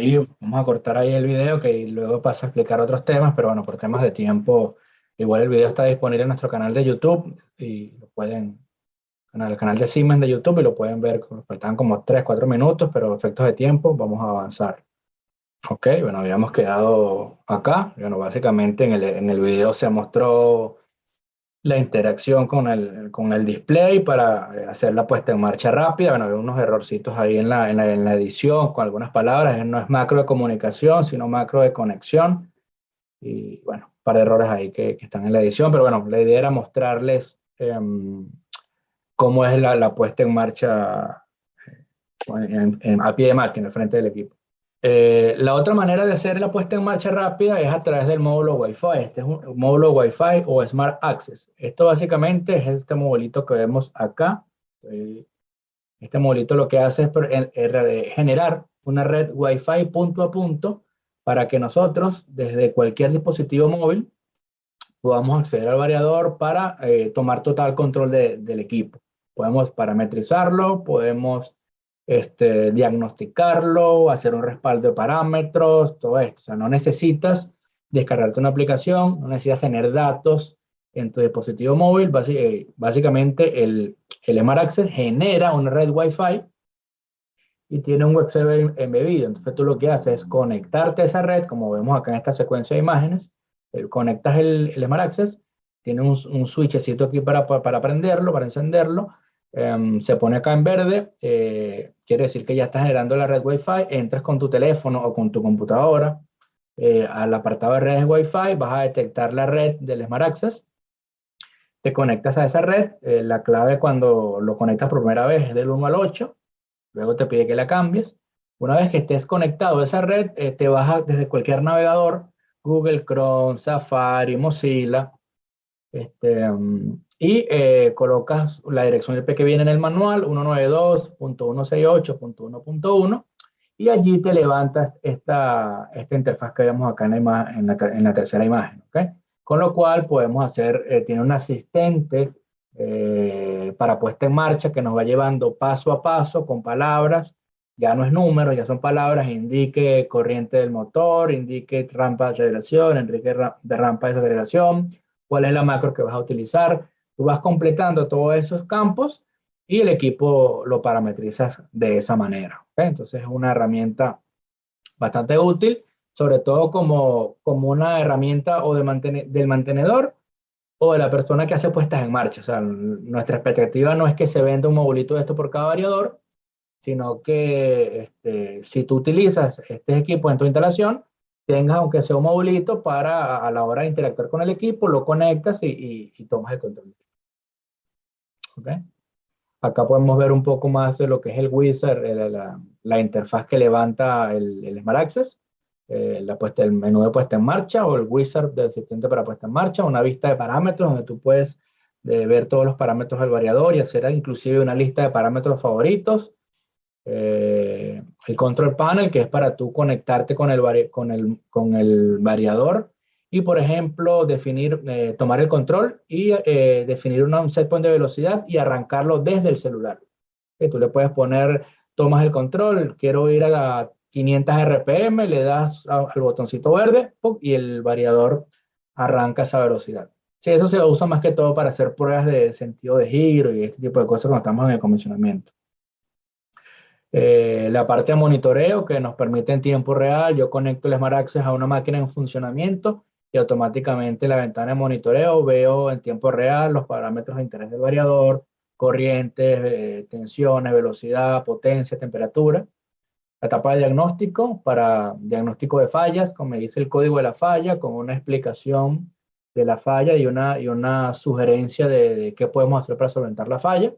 ahí, vamos a cortar ahí el video que luego pasa a explicar otros temas, pero bueno, por temas de tiempo, igual el video está disponible en nuestro canal de YouTube y lo pueden, en el canal de Siemens de YouTube y lo pueden ver, faltan como 3, 4 minutos, pero efectos de tiempo, vamos a avanzar. Ok, bueno, habíamos quedado acá, bueno, básicamente en el video se mostró la interacción con el display para hacer la puesta en marcha rápida. Bueno, hay unos errorcitos ahí en la edición con algunas palabras. No es macro de comunicación, sino macro de conexión. Y bueno, un par de errores ahí que están en la edición. Pero bueno, la idea era mostrarles cómo es la puesta en marcha a pie de máquina, al frente del equipo. La otra manera de hacer la puesta en marcha rápida es a través del módulo Wi-Fi. Este es un módulo Wi-Fi o Smart Access. Esto básicamente es este modulito que vemos acá. Este modulito lo que hace es generar una red Wi-Fi punto a punto para que nosotros, desde cualquier dispositivo móvil, podamos acceder al variador para tomar total control del equipo. Podemos parametrizarlo, podemos diagnosticarlo, hacer un respaldo de parámetros, todo esto. O sea, no necesitas descargarte una aplicación, no necesitas tener datos en tu dispositivo móvil. Básicamente, el Smart Access genera una red Wi-Fi y tiene un web server embebido. Entonces, tú lo que haces es conectarte a esa red, como vemos acá en esta secuencia de imágenes. Conectas el Smart Access, tiene un switchecito aquí para prenderlo, para encenderlo. Se pone acá en verde, quiere decir que ya está generando la red Wi-Fi. Entras con tu teléfono o con tu computadora al apartado de redes Wi-Fi, vas a detectar la red del Smart Access, te conectas a esa red. La clave cuando lo conectas por primera vez es del 1 al 8, luego te pide que la cambies. Una vez que estés conectado a esa red, te baja desde cualquier navegador, Google Chrome, Safari, Mozilla, y colocas la dirección IP que viene en el manual, 192.168.1.1, y allí te levantas esta interfaz que vemos acá en la tercera imagen. ¿Okay? Con lo cual podemos hacer, tiene un asistente para puesta en marcha que nos va llevando paso a paso con palabras. Ya no es números, ya son palabras, indique corriente del motor, indique rampa de aceleración, indique de rampa de desaceleración, cuál es la macro que vas a utilizar. Tú vas completando todos esos campos y el equipo lo parametrizas de esa manera. ¿Okay? Entonces es una herramienta bastante útil, sobre todo como una herramienta o del mantenedor o de la persona que hace puestas en marcha. O sea, nuestra expectativa no es que se venda un modulito de esto por cada variador, sino que si tú utilizas este equipo en tu instalación, tengas aunque sea un modulito para a la hora de interactuar con el equipo, lo conectas y tomas el control. ¿Okay? Acá podemos ver un poco más de lo que es el wizard, la interfaz que levanta el Smart Access, el menú de puesta en marcha o el wizard del asistente para puesta en marcha, una vista de parámetros donde tú puedes ver todos los parámetros del variador y hacer inclusive una lista de parámetros favoritos. El control panel, que es para tú conectarte con el variador y, por ejemplo, tomar el control y definir un set point de velocidad y arrancarlo desde el celular. Tú le puedes poner, tomas el control, quiero ir a 500 RPM, le das al botoncito verde y el variador arranca esa velocidad. Sí, eso se usa más que todo para hacer pruebas de sentido de giro y este tipo de cosas cuando estamos en el comisionamiento. La parte de monitoreo que nos permite en tiempo real, yo conecto el Smart Access a una máquina en funcionamiento y automáticamente la ventana de monitoreo veo en tiempo real los parámetros de interés del variador, corrientes, tensiones, velocidad, potencia, temperatura. La etapa de diagnóstico para diagnóstico de fallas, como me dice el código de la falla, con una explicación de la falla y una sugerencia de qué podemos hacer para solventar la falla.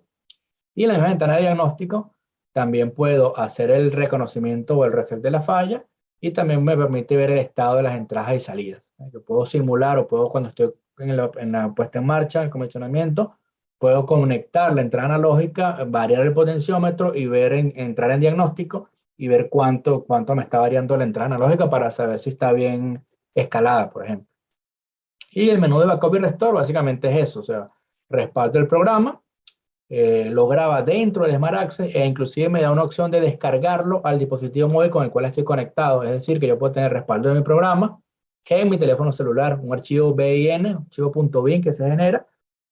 Y en la misma ventana de diagnóstico también puedo hacer el reconocimiento o el reset de la falla y también me permite ver el estado de las entradas y salidas. Yo puedo simular o puedo, cuando estoy en la puesta en marcha, el comisionamiento, puedo conectar la entrada analógica, variar el potenciómetro y entrar en diagnóstico y ver cuánto me está variando la entrada analógica para saber si está bien escalada, por ejemplo. Y el menú de backup y restore básicamente es eso, o sea, respaldo el programa, lo graba dentro del Smart Access e inclusive me da una opción de descargarlo al dispositivo móvil con el cual estoy conectado. Es decir, que yo puedo tener respaldo de mi programa en mi teléfono celular, un archivo BIN, un archivo .bin que se genera,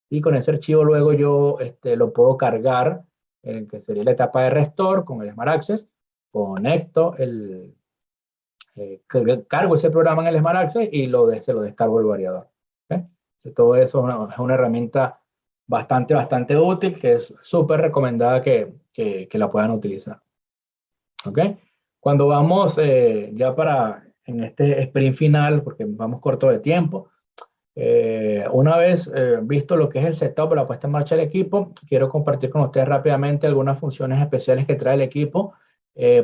y con ese archivo luego yo lo puedo cargar, que sería la etapa de restore con el Smart Access, conecto cargo ese programa en el Smart Access y se lo descargo el variador. ¿Okay? Todo eso es una herramienta bastante útil, que es súper recomendada que la puedan utilizar. ¿Ok? Cuando vamos ya en este sprint final, porque vamos corto de tiempo, una vez visto lo que es el setup, la puesta en marcha del equipo, quiero compartir con ustedes rápidamente algunas funciones especiales que trae el equipo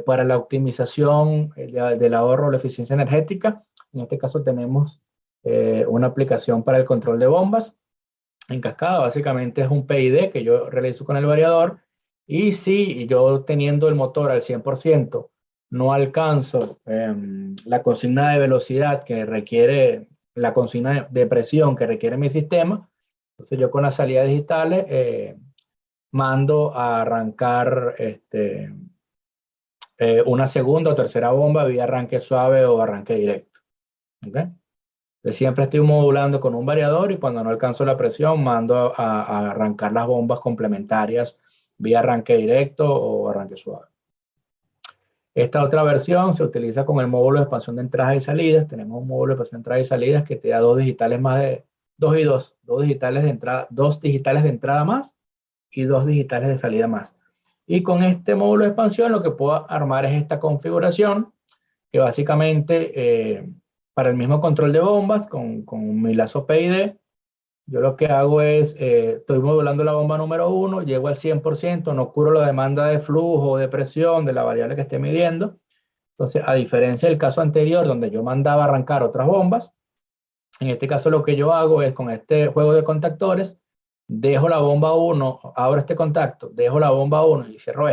para la optimización del ahorro o la eficiencia energética. En este caso tenemos una aplicación para el control de bombas en cascada. Básicamente es un PID que yo realizo con el variador, y si yo teniendo el motor al 100% no alcanzo la consigna de velocidad que requiere, la consigna de presión que requiere mi sistema, entonces yo con las salidas digitales mando a arrancar una segunda o tercera bomba vía arranque suave o arranque directo. ¿Okay? Siempre estoy modulando con un variador, y cuando no alcanzo la presión mando a arrancar las bombas complementarias vía arranque directo o arranque suave. Esta otra versión se utiliza con el módulo de expansión de entradas y salidas. Tenemos un módulo de expansión de entradas y salidas que te da dos digitales más de 2 y 2, dos digitales de entrada más y 2 digitales de salida más. Y con este módulo de expansión lo que puedo armar es esta configuración que básicamente para el mismo control de bombas con mi lazo PID, yo lo que hago es, estoy modulando la bomba número 1, llego al 100%, no cubro la demanda de flujo o de presión de la variable que esté midiendo. Entonces, a diferencia del caso anterior, donde yo mandaba arrancar otras bombas, en este caso lo que yo hago es, con este juego de contactores, dejo la bomba 1, abro este contacto, dejo la bomba 1 y cierro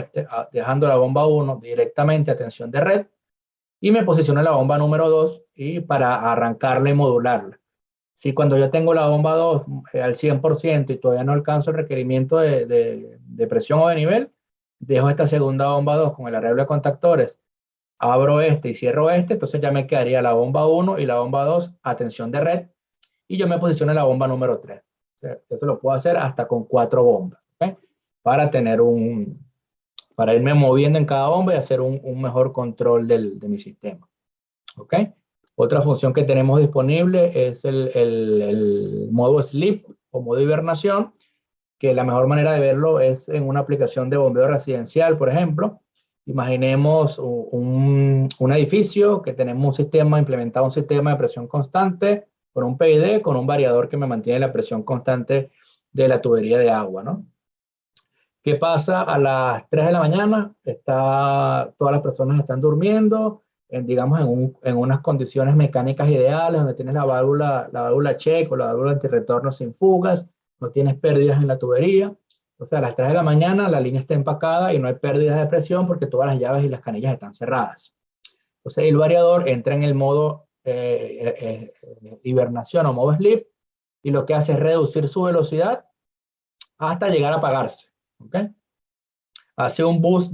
dejando la bomba 1 directamente a tensión de red, y me posiciono en la bomba número 2 y para arrancarla y modularla. Si cuando yo tengo la bomba 2 al 100% y todavía no alcanzo el requerimiento de presión o de nivel, dejo esta segunda bomba 2 con el arreglo de contactores, abro y cierro entonces ya me quedaría la bomba 1 y la bomba 2 a tensión de red, y yo me posiciono en la bomba número 3. O sea, eso lo puedo hacer hasta con 4 bombas, ¿okay? Para irme moviendo en cada bomba y hacer un mejor control de mi sistema. ¿Ok? Otra función que tenemos disponible es el modo sleep o modo hibernación, que la mejor manera de verlo es en una aplicación de bombeo residencial, por ejemplo. Imaginemos un edificio que tenemos implementado un sistema de presión constante con un PID, con un variador que me mantiene la presión constante de la tubería de agua, ¿no? ¿Qué pasa a las 3 de la mañana? Todas las personas están durmiendo, digamos, en unas condiciones mecánicas ideales, donde tienes la válvula check o la válvula antirretorno sin fugas, no tienes pérdidas en la tubería. O sea, a las 3 de la mañana la línea está empacada y no hay pérdidas de presión porque todas las llaves y las canillas están cerradas. Entonces, el variador entra en el modo hibernación o modo sleep, y lo que hace es reducir su velocidad hasta llegar a apagarse. ¿Okay? Hace un boost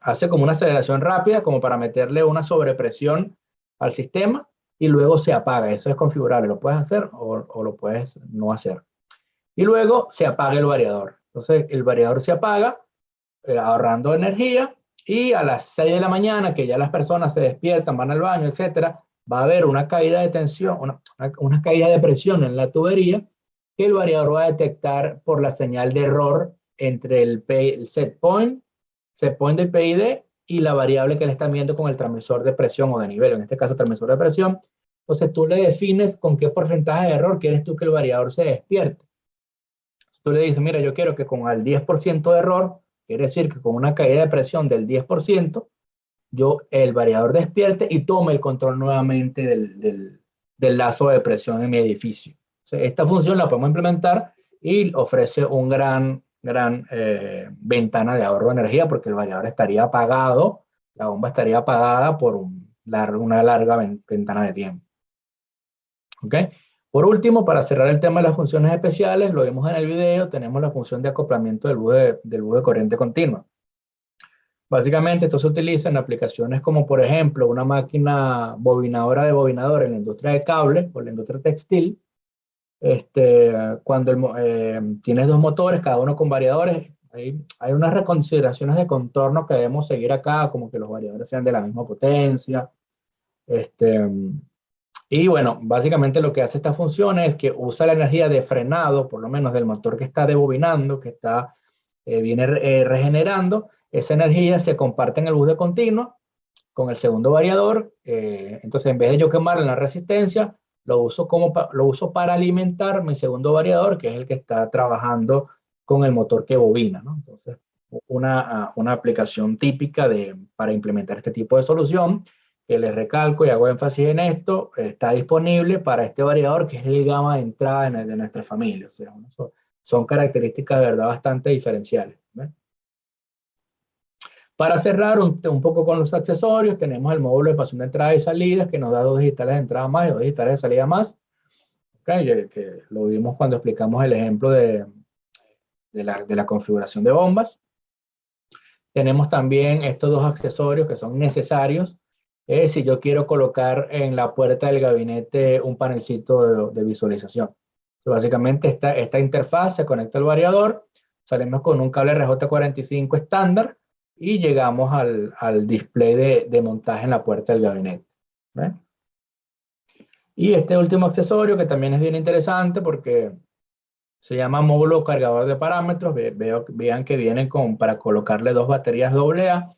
hace como una aceleración rápida, como para meterle una sobrepresión al sistema, y luego se apaga. Eso es configurable, lo puedes hacer o lo puedes no hacer. Y luego se apaga el variador. Entonces el variador se apaga, ahorrando energía, y a las 6 de la mañana, que ya las personas se despiertan, van al baño, etcétera, va a haber una caída de tensión, una caída de presión en la tubería, que el variador va a detectar por la señal de error entre el set point del PID y la variable que le están viendo con el transmisor de presión o de nivel, en este caso transmisor de presión. Entonces tú le defines con qué porcentaje de error quieres tú que el variador se despierte. Tú le dices, mira, yo quiero que con el 10% de error, quiere decir que con una caída de presión del 10%, el variador despierte y tome el control nuevamente del lazo de presión en mi edificio. Esta función la podemos implementar y ofrece un gran ventana de ahorro de energía, porque el variador estaría apagado, la bomba estaría apagada por una larga ventana de tiempo. ¿Okay? Por último, para cerrar el tema de las funciones especiales, lo vimos en el video, tenemos la función de acoplamiento del bus de corriente continua. Básicamente esto se utiliza en aplicaciones como por ejemplo una máquina bobinadora de bobinador en la industria de cable o la industria textil. Cuando tienes dos motores, cada uno con variadores, hay unas reconsideraciones de contorno que debemos seguir acá, como que los variadores sean de la misma potencia. Y bueno, básicamente lo que hace esta función es que usa la energía de frenado, por lo menos del motor que está debobinando, que viene regenerando. Esa energía se comparte en el bus de continuo con el segundo variador. Entonces, en vez de yo quemarle la resistencia, lo uso para alimentar mi segundo variador, que es el que está trabajando con el motor que bobina, ¿no? Entonces, una aplicación típica para implementar este tipo de solución, que les recalco y hago énfasis en esto, está disponible para este variador, que es el gama de entrada de nuestra familia. O sea, son características de verdad bastante diferenciales, ¿ves? Para cerrar un poco con los accesorios, tenemos el módulo de pasión de entrada y salida, que nos da 2 digitales de entrada más y 2 digitales de salida más. Okay, que lo vimos cuando explicamos el ejemplo de la configuración de bombas. Tenemos también estos 2 accesorios que son necesarios si yo quiero colocar en la puerta del gabinete un panelcito de visualización. Básicamente esta interfaz se conecta al variador, salimos con un cable RJ45 estándar y llegamos al display de montaje en la puerta del gabinete. ¿Ven? Y este último accesorio que también es bien interesante porque se llama módulo cargador de parámetros. Vean que vienen para colocarle 2 baterías AA.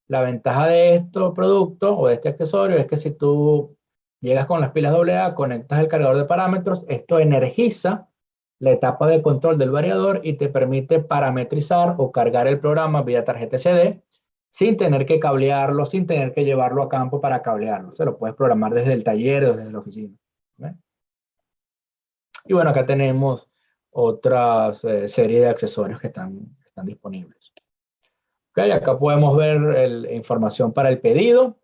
La ventaja de estos productos o de este accesorio es que si tú llegas con las pilas AA, conectas el cargador de parámetros, esto energiza la etapa de control del variador y te permite parametrizar o cargar el programa vía tarjeta SD sin tener que cablearlo, sin tener que llevarlo a campo para cablearlo. Se lo puedes programar desde el taller o desde la oficina. ¿Ves? Y bueno, acá tenemos otra serie de accesorios que están disponibles. Okay, acá podemos ver información para el pedido.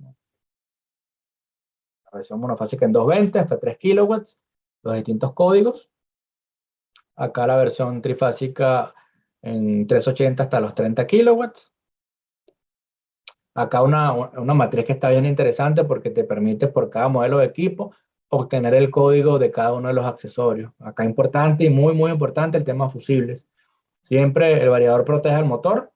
La versión monofásica en 220 hasta 3 kilowatts, los distintos códigos. Acá la versión trifásica en 380 hasta los 30 kilowatts. Acá una matriz que está bien interesante porque te permite por cada modelo de equipo obtener el código de cada uno de los accesorios. Acá importante y muy, muy importante el tema fusibles. Siempre el variador protege al motor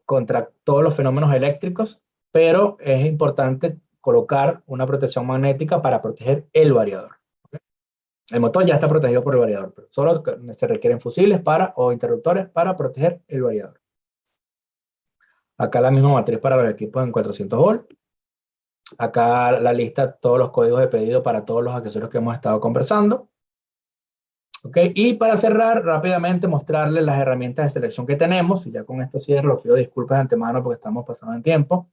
contra todos los fenómenos eléctricos, pero es importante colocar una protección magnética para proteger el variador. ¿Okay? El motor ya está protegido por el variador, pero solo se requieren fusibles o interruptores para proteger el variador. Acá la misma matriz para los equipos en 400 volts. Acá la lista, todos los códigos de pedido para todos los accesorios que hemos estado conversando. Okay. Y para cerrar, rápidamente mostrarles las herramientas de selección que tenemos. Y ya con esto cierro, pido disculpas de antemano porque estamos pasando en tiempo.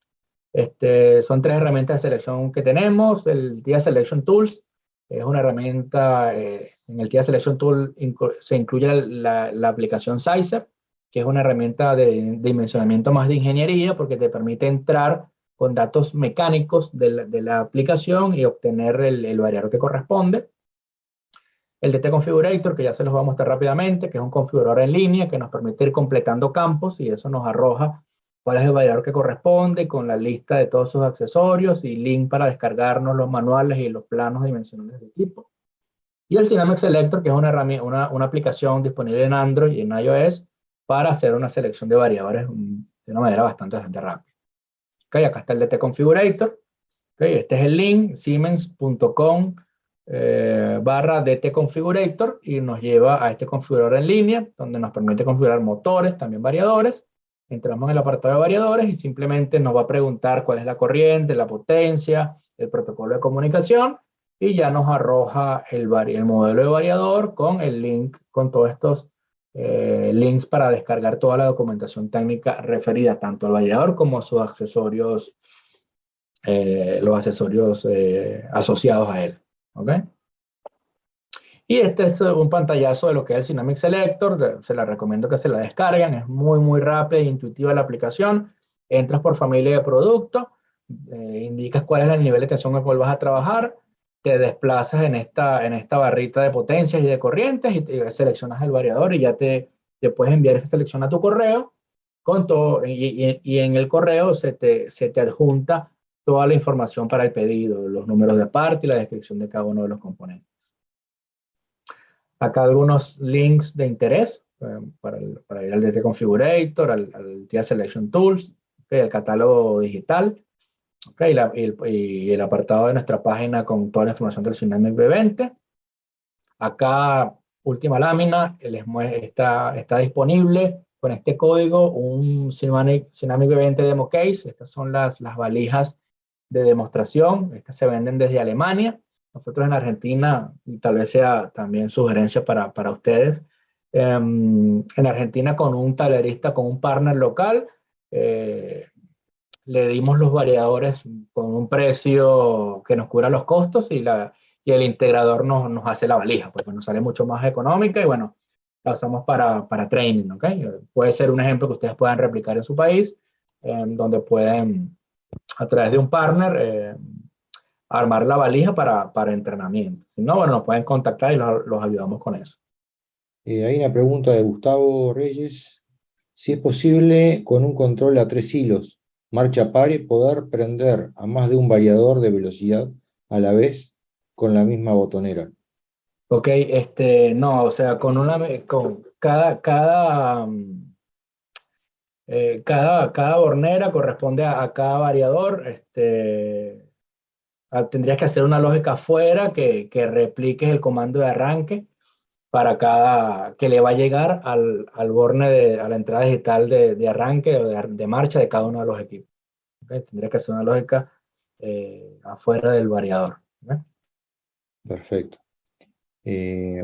Son 3 herramientas de selección que tenemos. El TIA Selection Tools es una herramienta, en el TIA Selection Tool se incluye la aplicación Sizer, que es una herramienta de dimensionamiento más de ingeniería porque te permite entrar con datos mecánicos de la aplicación y obtener el variador que corresponde. El DT Configurator, que ya se los voy a mostrar rápidamente, que es un configurador en línea que nos permite ir completando campos y eso nos arroja cuál es el variador que corresponde con la lista de todos sus accesorios y link para descargarnos los manuales y los planos dimensionales del equipo. Y el Dynamic Selector, que es una aplicación disponible en Android y en iOS para hacer una selección de variadores de una manera bastante rápida. Okay, acá está el DT Configurator. Okay, este es el link, siemens.com /DT Configurator y nos lleva a este configurador en línea donde nos permite configurar motores, también variadores. Entramos en el apartado de variadores y simplemente nos va a preguntar cuál es la corriente, la potencia, el protocolo de comunicación y ya nos arroja el modelo de variador con el link, con todos estos links para descargar toda la documentación técnica referida tanto al variador como a sus accesorios, los accesorios asociados a él. ¿Okay? Y este es un pantallazo de lo que es el Dynamic Selector. Se la recomiendo que se la descarguen. Es muy, muy rápida e intuitiva la aplicación. Entras por familia de producto, indicas cuál es el nivel de tensión con el cual vas a trabajar, te desplazas en esta barrita de potencias y de corrientes y seleccionas el variador y ya te puedes enviar esa selección a tu correo con todo, y en el correo se te adjunta toda la información para el pedido, los números de parte y la descripción de cada uno de los componentes. Acá algunos links de interés para ir al DT Configurator, al TIA Selection Tools, okay, el catálogo digital, okay, y el apartado de nuestra página con toda la información del Dynamic V20. Acá, última lámina, está disponible con este código un Dynamic V20 Demo Case. Estas son las valijas de demostración. Estas se venden desde Alemania. Nosotros en Argentina, y tal vez sea también sugerencia para ustedes, en Argentina con un tablerista, con un partner local, le dimos los variadores con un precio que nos cubra los costos y el integrador nos hace la valija, porque nos sale mucho más económica y bueno, la usamos para training, ¿ok? Puede ser un ejemplo que ustedes puedan replicar en su país, donde pueden, a través de un partner, armar la valija para entrenamiento. Si no, bueno, nos pueden contactar y los ayudamos con eso. Hay una pregunta de Gustavo Reyes. Si es posible, con un control a 3 hilos, marcha par, poder prender a más de un variador de velocidad a la vez con la misma botonera. Ok, no, o sea, con cada bornera corresponde a cada variador. Tendrías que hacer una lógica afuera que repliques el comando de arranque para que le va a llegar al borne, a la entrada digital de arranque o de marcha de cada uno de los equipos. ¿Okay? Tendría que hacer una lógica afuera del variador. ¿Okay? Perfecto.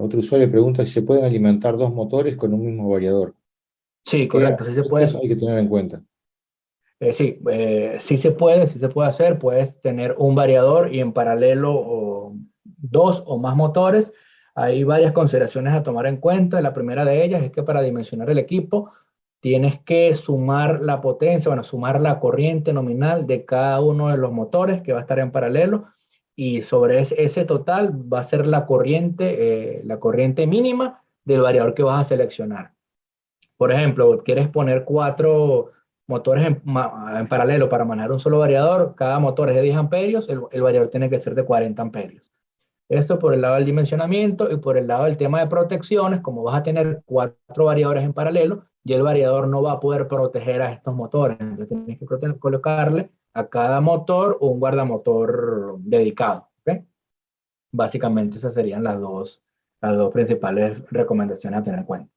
Otro usuario pregunta si se pueden alimentar 2 motores con un mismo variador. Sí, correcto. Sí se puede. Hay que tener en cuenta. Sí se puede hacer. Puedes tener un variador y en paralelo 2 o más motores. Hay varias consideraciones a tomar en cuenta. La primera de ellas es que para dimensionar el equipo tienes que sumar la potencia, bueno, sumar la corriente nominal de cada uno de los motores que va a estar en paralelo, y sobre ese total va a ser la corriente mínima del variador que vas a seleccionar. Por ejemplo, quieres poner 4 motores en paralelo para manejar un solo variador, cada motor es de 10 amperios, el variador tiene que ser de 40 amperios. Eso por el lado del dimensionamiento, y por el lado del tema de protecciones, como vas a tener 4 variadores en paralelo, y el variador no va a poder proteger a estos motores. Entonces tienes que colocarle a cada motor un guardamotor dedicado. ¿Okay? Básicamente esas serían las dos principales recomendaciones a tener en cuenta.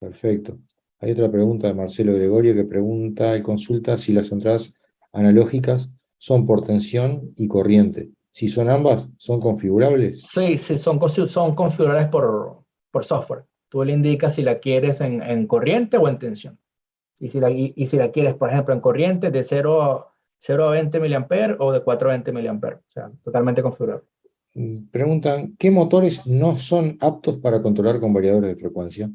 Perfecto. Hay otra pregunta de Marcelo Gregorio que pregunta y consulta si las entradas analógicas son por tensión y corriente. Si son ambas, ¿son configurables? Sí, son configurables por software. Tú le indicas si la quieres en corriente o en tensión. Y si la quieres, por ejemplo, en corriente de 0 a 20 mA o de 4 a 20 mA. O sea, totalmente configurable. Preguntan, ¿qué motores no son aptos para controlar con variadores de frecuencia?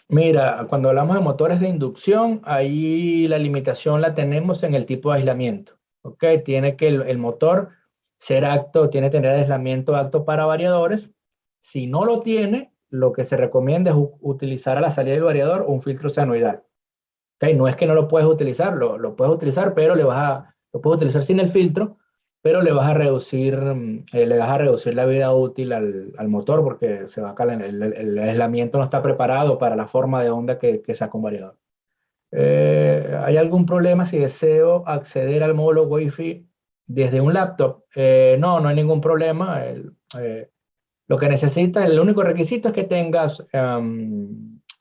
Mira, cuando hablamos de motores de inducción, ahí la limitación la tenemos en el tipo de aislamiento. ¿Ok? Tiene que el motor ser apto, tiene que tener aislamiento apto para variadores. Si no lo tiene, lo que se recomienda es utilizar a la salida del variador un filtro senoidal. ¿Okay? No es que no lo puedes utilizar, lo puedes utilizar, pero lo puedes utilizar sin el filtro, pero le vas a reducir la vida útil al motor, porque se va a calentar, el aislamiento no está preparado para la forma de onda que saca un variador. ¿Hay algún problema si deseo acceder al módulo Wi-Fi desde un laptop? No hay ningún problema. Lo que necesitas, el único requisito es que tengas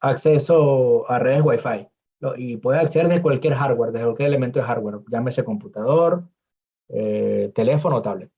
acceso a redes Wi-Fi. Y puedes acceder desde cualquier hardware, desde cualquier elemento de hardware, llámese computador, teléfono o tablet.